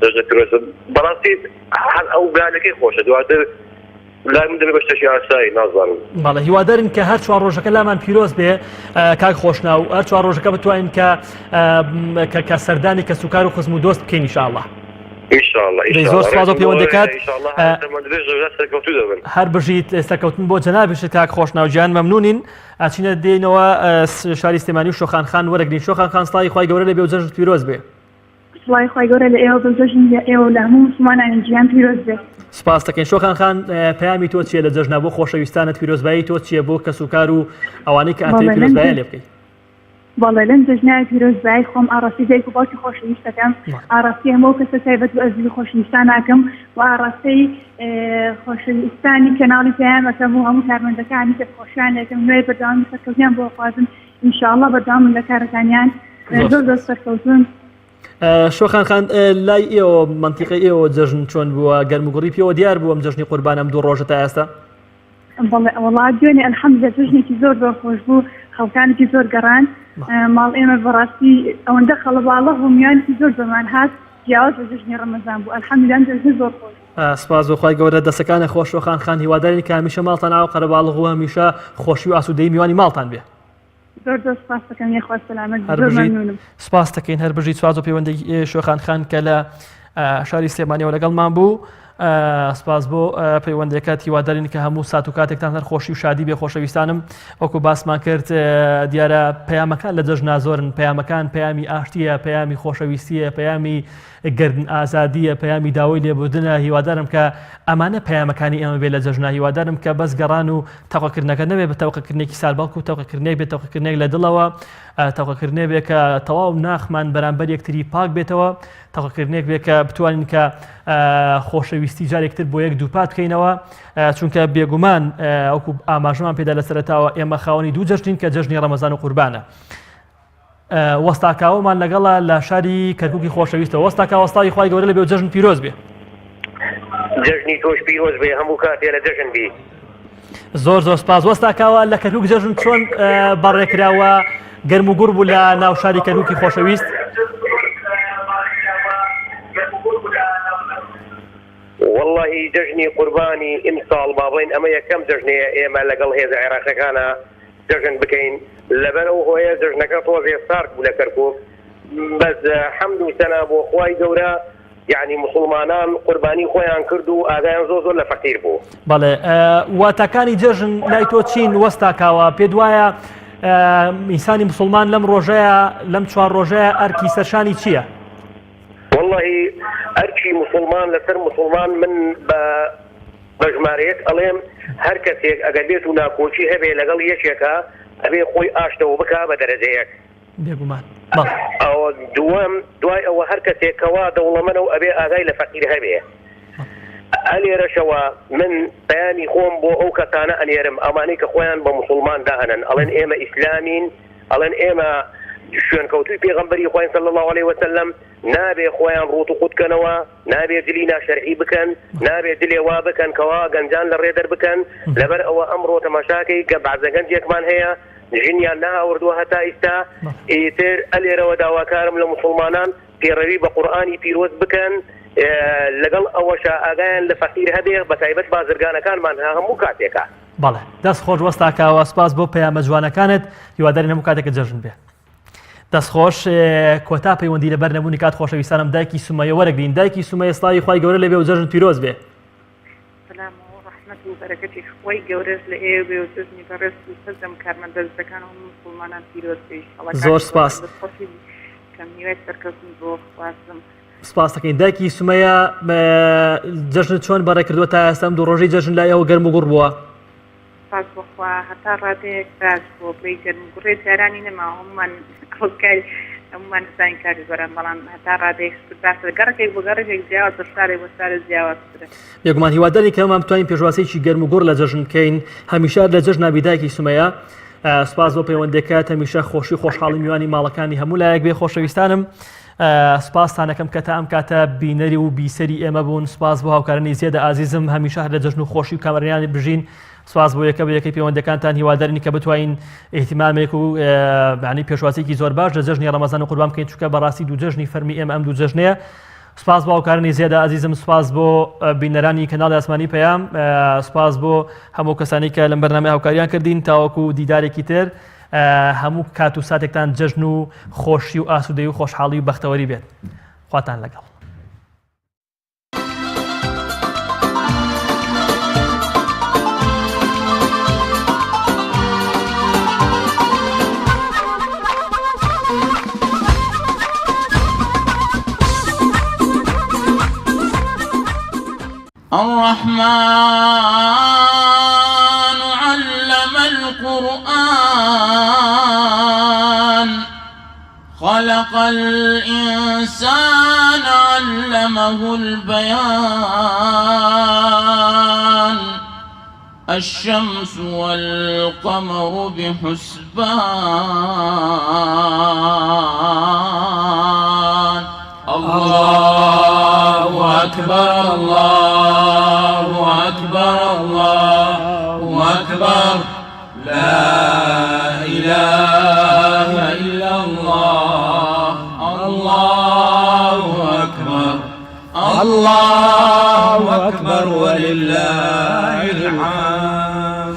جەژنە پیرۆزە بەڕاستی هەر ئەو بیانەکەی خۆشە دواتر لای من دەبێت بە شتێکی ئاسایی نازانم. بەڵێ هیوادارین کە هەر چوار ڕۆژەکە لامان پیرۆز بێ کاک خۆشناو هەر چوار ڕۆژەکە بتوانین کە سەردانی کەسوکار و خزم و دۆست بکەین ئینشاءالله. زۆر سپاس و پەیوەند دەکات هەر بژیت ئێستاکەوتن بۆ جەنابیشت کاک خۆشناوگیان مەمنونین. ئاچینە دێنەوە شاری سلێمانی و شۆخانخان وەرەگرین. شۆخانخان سڵی خۆی گەورە لێبێ و جەژنت پیرۆز بێ. سڵی خۆی گەورە لە ئێوە بە جەژن لە ئێوە لە هەموو مسلمانانی جیهان پیرۆز بێ. سپاس دەکەین. شۆخانخان پەیامی تۆ چییە لە جەژنا بۆ خۆشەویستانت پیرۆزبایی تۆ چییە بۆ کەسوکار و ئەوانەی کە ئاتری پیرۆزباییان لێ بکەیت؟ بەڵێ لەم جەژنای پیرۆزبایی خۆم ئاڕاستی دایک و باوکی خۆشەویستەکەم ئاڕاستی هەموو کەسە تایبەت و ئەزلی خۆشەویستان ناکەم و ئاڕاستی خۆشەویستانی کەناڵی پەیامەکەم و هەموو کارمەندەکانی کە خۆشیان دەکەم نوێی بەردەوامی سەرکەوتیان بۆ خوازم ئینشاءالله بەردەوام لە کارەکانیان زۆر سەرکەوتون. شۆخانخان لای ئێوە منتیقی ئێوە جەژن چۆن بووە گەرموگوڕی پێوە دیار بوو ئەم جەژنی قوربان ئەم دوو ڕۆژە تا ئێستا؟ وڵات دوێنێ ئەلحەمدولillah جەژنێکی زۆر خۆش بوو خەڵکانێکی زۆر گەڕان ماڵ ئێمە بەڕاستی ئەوەندە خەڵەباڵە هەموویانێکی زۆر بەمان هات جیاواز بە جەژنی ڕەمەزان بوو ئەلحەمدولillah جەژنی زۆر خۆش. سپاس بۆخوای گەورە دەستەکانە خۆش. شۆخانخان هیوادارین کە هەمیشە ماڵتان ئاو قەرەباڵغ و هەمیشە خۆشی و ئاسوودەی میوانی ماڵتان بێ. زۆر سپاس دەکەم یەخوا سەلامەت زۆر مەمنونم. سپاس دەکەین هەر بژیت سواز و پەیوەندی شۆخانخان کە لە شاری سلێمانیەوە لەگەڵمان بوو. سپاس بۆ پەیوەندەکەت هیوادارین کە هەموو سات و کاتێکتان هەر خۆشی و شادی بێ خۆشەویستانم وەکو باسمان کرد دیارە پەیامەکان لە جەژنا زۆرن پەیامەکان پەیامی ئاشتیە پەیامی خۆشەویستیە پەیامی گردن ئازادیە پەیامی داوای لێبوردنە هیوادارم کە ئەمانە پەیامەکانی ئێمە بێ لە جەژنا هیوادارم کە بەس گەڕان و تەوقەکردنەکە نەبێت بە تەوقەکردنێکی سال بەڵکو و تەوقەکردنێک بێت تەوقەکردنێک لە دڵەوە تەوقەکردنێک بێت کە تەواو ناخمان بەرامبەر یەکتری پاک بێتەوە تەوقەکردنێک بێت کە بتوانین کە خۆشەویستی جارێکتر بۆ یەک دووپات بکەینەوە چونکە بێگومان ئەوکو ئاماژەمان پێدا لە سەرەتاوە ئێمە خاوەنی دوو جەژنین کە جەژنی ڕەمەزان و قوربانە وەستاکاوەمان لەگەڵە لە شاری کەرکووکی خۆشەویستەوە وەستاکا وەستای خوای گەورە لەبێ و جەژن پیرۆز بێ جەژنی تۆش پیرۆز بێ هەموو کاتێ لە جەژن بێ زۆر زۆر سپاس وەستاکاوە لە کەرکووک جەژن چۆن بەڕێکراوە گەرم و گوڕ بوو لە ناو شاری کەرکووکی خۆشەویست والله جەژنی قوربانی ئیمساڵ بابڵین ئەمە یەکەم جەژنەیە ئێمە لەگەڵ هێزە عێراقیەکانە جەژن بکەین لەبەرەوە هۆیە جەژنەکە تۆزێ سارد بوو لە کەرکووک بەس حەمد و سەنا بۆ خوای گەورە یعنی مسلمانان قوربانی خۆیان کرد و ئاگایان زۆر لە فەقیر بوو بەڵێ واتەکانی جەژن لای تۆ چین وەستاکاوە پێت وایە ئینسانی مسلمان لەم ڕۆژەیە لەم چوار ڕۆژەیە ئەرکی سەرشانی چییە؟ والله ئەرکی مسلمان لەسەر مسلمان من بە ژمارەیەک ئەڵێم هەر کەسێک ئەگەر بێت و ناکۆچی هەبێ لەگەڵ یەکێکە ئەبێ خۆی ئاشتەوە بکە بە دەرەجەیەک بێگومان ئەوە دوای ئەوە هەر کەسێکەوە دەوڵەمەنە و ئەبێ ئاگای لە فەقیر هەبێ ئەلێرەشەوە من بەیانی خۆم بۆ ئەو کەسانە ئەنێرم ئەمانەی کە خۆیان بە مسلمان داهەنن ئەڵێن ئێمە ئیسلامین ئەڵێن ئێمە شوێنکەوتوی پێغەمبەری خۆیان صلی الله عليه وسلم نابێ خۆیان ڕوت و قوتکەنەوە نابێ دلی ناشەرعی بکەن نابێ دلێ وا بکەن کەوا گەنجان لە ڕێدەر بکەن لەبەر ئەوە ئەمڕۆ تەماشاکەی کە بەعزە گەنجێکمان هەیە ژنیان ناوردووە هەتا ئیستا ئیتر ئەلێرەوە داواکارم لە مسلمانان پێڕەوی بە قورئانی پیرۆز بکەن لەگەڵ ئەوەشە ئاگایان لە فەقیر هەبێ بە تایبەت بازرگانەکانمان هەموو کاتێکە بەڵێ دەست خۆش وەستاکاوە سپاس بۆ پەیامە جوانەکانت هیوادارین هەموو کاتێکە جەژن بێ دەستخۆش کۆتا پەیوەندی لەبەر نەبوونی کات خۆشەویستانم دایکی سومەیە وەرەگرین دایکی سومەیە سڵاوی خوای گەورە لەبێ و جەژن پیرۆز بێ سلام و ڕەحمەت و بەرەکەتی خوای گەورەش لە ئێوە بێ و جەژنی بەڕێست و سەرجەم کارمەندەستەکان و مسلمانان پیرۆز بێ زۆر سپاس کەم نیوەی سەرکەوتن بۆ خوازم سپاس دەکەین دایکی سومەیە جەژن چۆن بەڕێکردووە تا ئێستا دوو ڕۆژەی جەژن لای ئەوە گەرم و گوڕ بووە سپاس بۆخوا هەتا ڕادەیەک باش بۆ بڵێ گەرم و گوڕێ جارانی نەما هەمومان ئەوکاری هەمومان زانین کاری زۆران بەڵام هەتا ڕادەیەک باشە گەڕێک بۆ گەڕێک جیاواز بە شارێک بۆ شارە جیاوازترە بێگومان هیواداری کە ئەمام بتوانین پێشواسەیەکی گەرم و گوڕ لە جەژن بکەین هەمیشە لە جەژنابی دایکی سومەیە سپاس بۆ پەیوەندەکەت هەمیشە خۆشی خۆشحاڵی میوانی ماڵەکانی هەموو لایەک بێ خۆشەویستانم سپاسانەکەم کە تا ئەم کاتە بینەری و بیسەری ئێمە بوون سپاس بۆ هاوکارانی زێدە ئازیزم هەمیشە لە جەژن و خۆشی و کامەرانی بژین سپاس بۆ یەکە بە یەکەی پەیوەندەکانتان هیوادارین کە بتوانین ئیهتیمامێک و معنی پێشوازێکی زۆر باش لە جەژنی ڕەمەزان و قوربان بکەین چونکە بەڕاستی دوو جەژنی فەرمی ئێمە ئەم دوو جەژنەیە سپاس بۆ هاوکارانی زێدە ئازیزم سپاس بۆ بینەرانی کەناڵی ئاسمانی پەیام سپاس بۆ هەموو کەسانی کە لەم بەرنامەی هاوکاریان کردین تاوەکو دیدارێکی تر هەموو کات و ساتێکتان جەژن و خۆشی و ئاسوودەی و خۆشحاڵی و بەختەوەری بێت خواتان لەگەڵ الرحمن علم القرآن خلق الإنسان علمه البيان الشمس والقمر بحسبان الله أكبر الله أكبر الله أكبر لا إله إلا الله الله أكبر الله أكبر ولله الحمد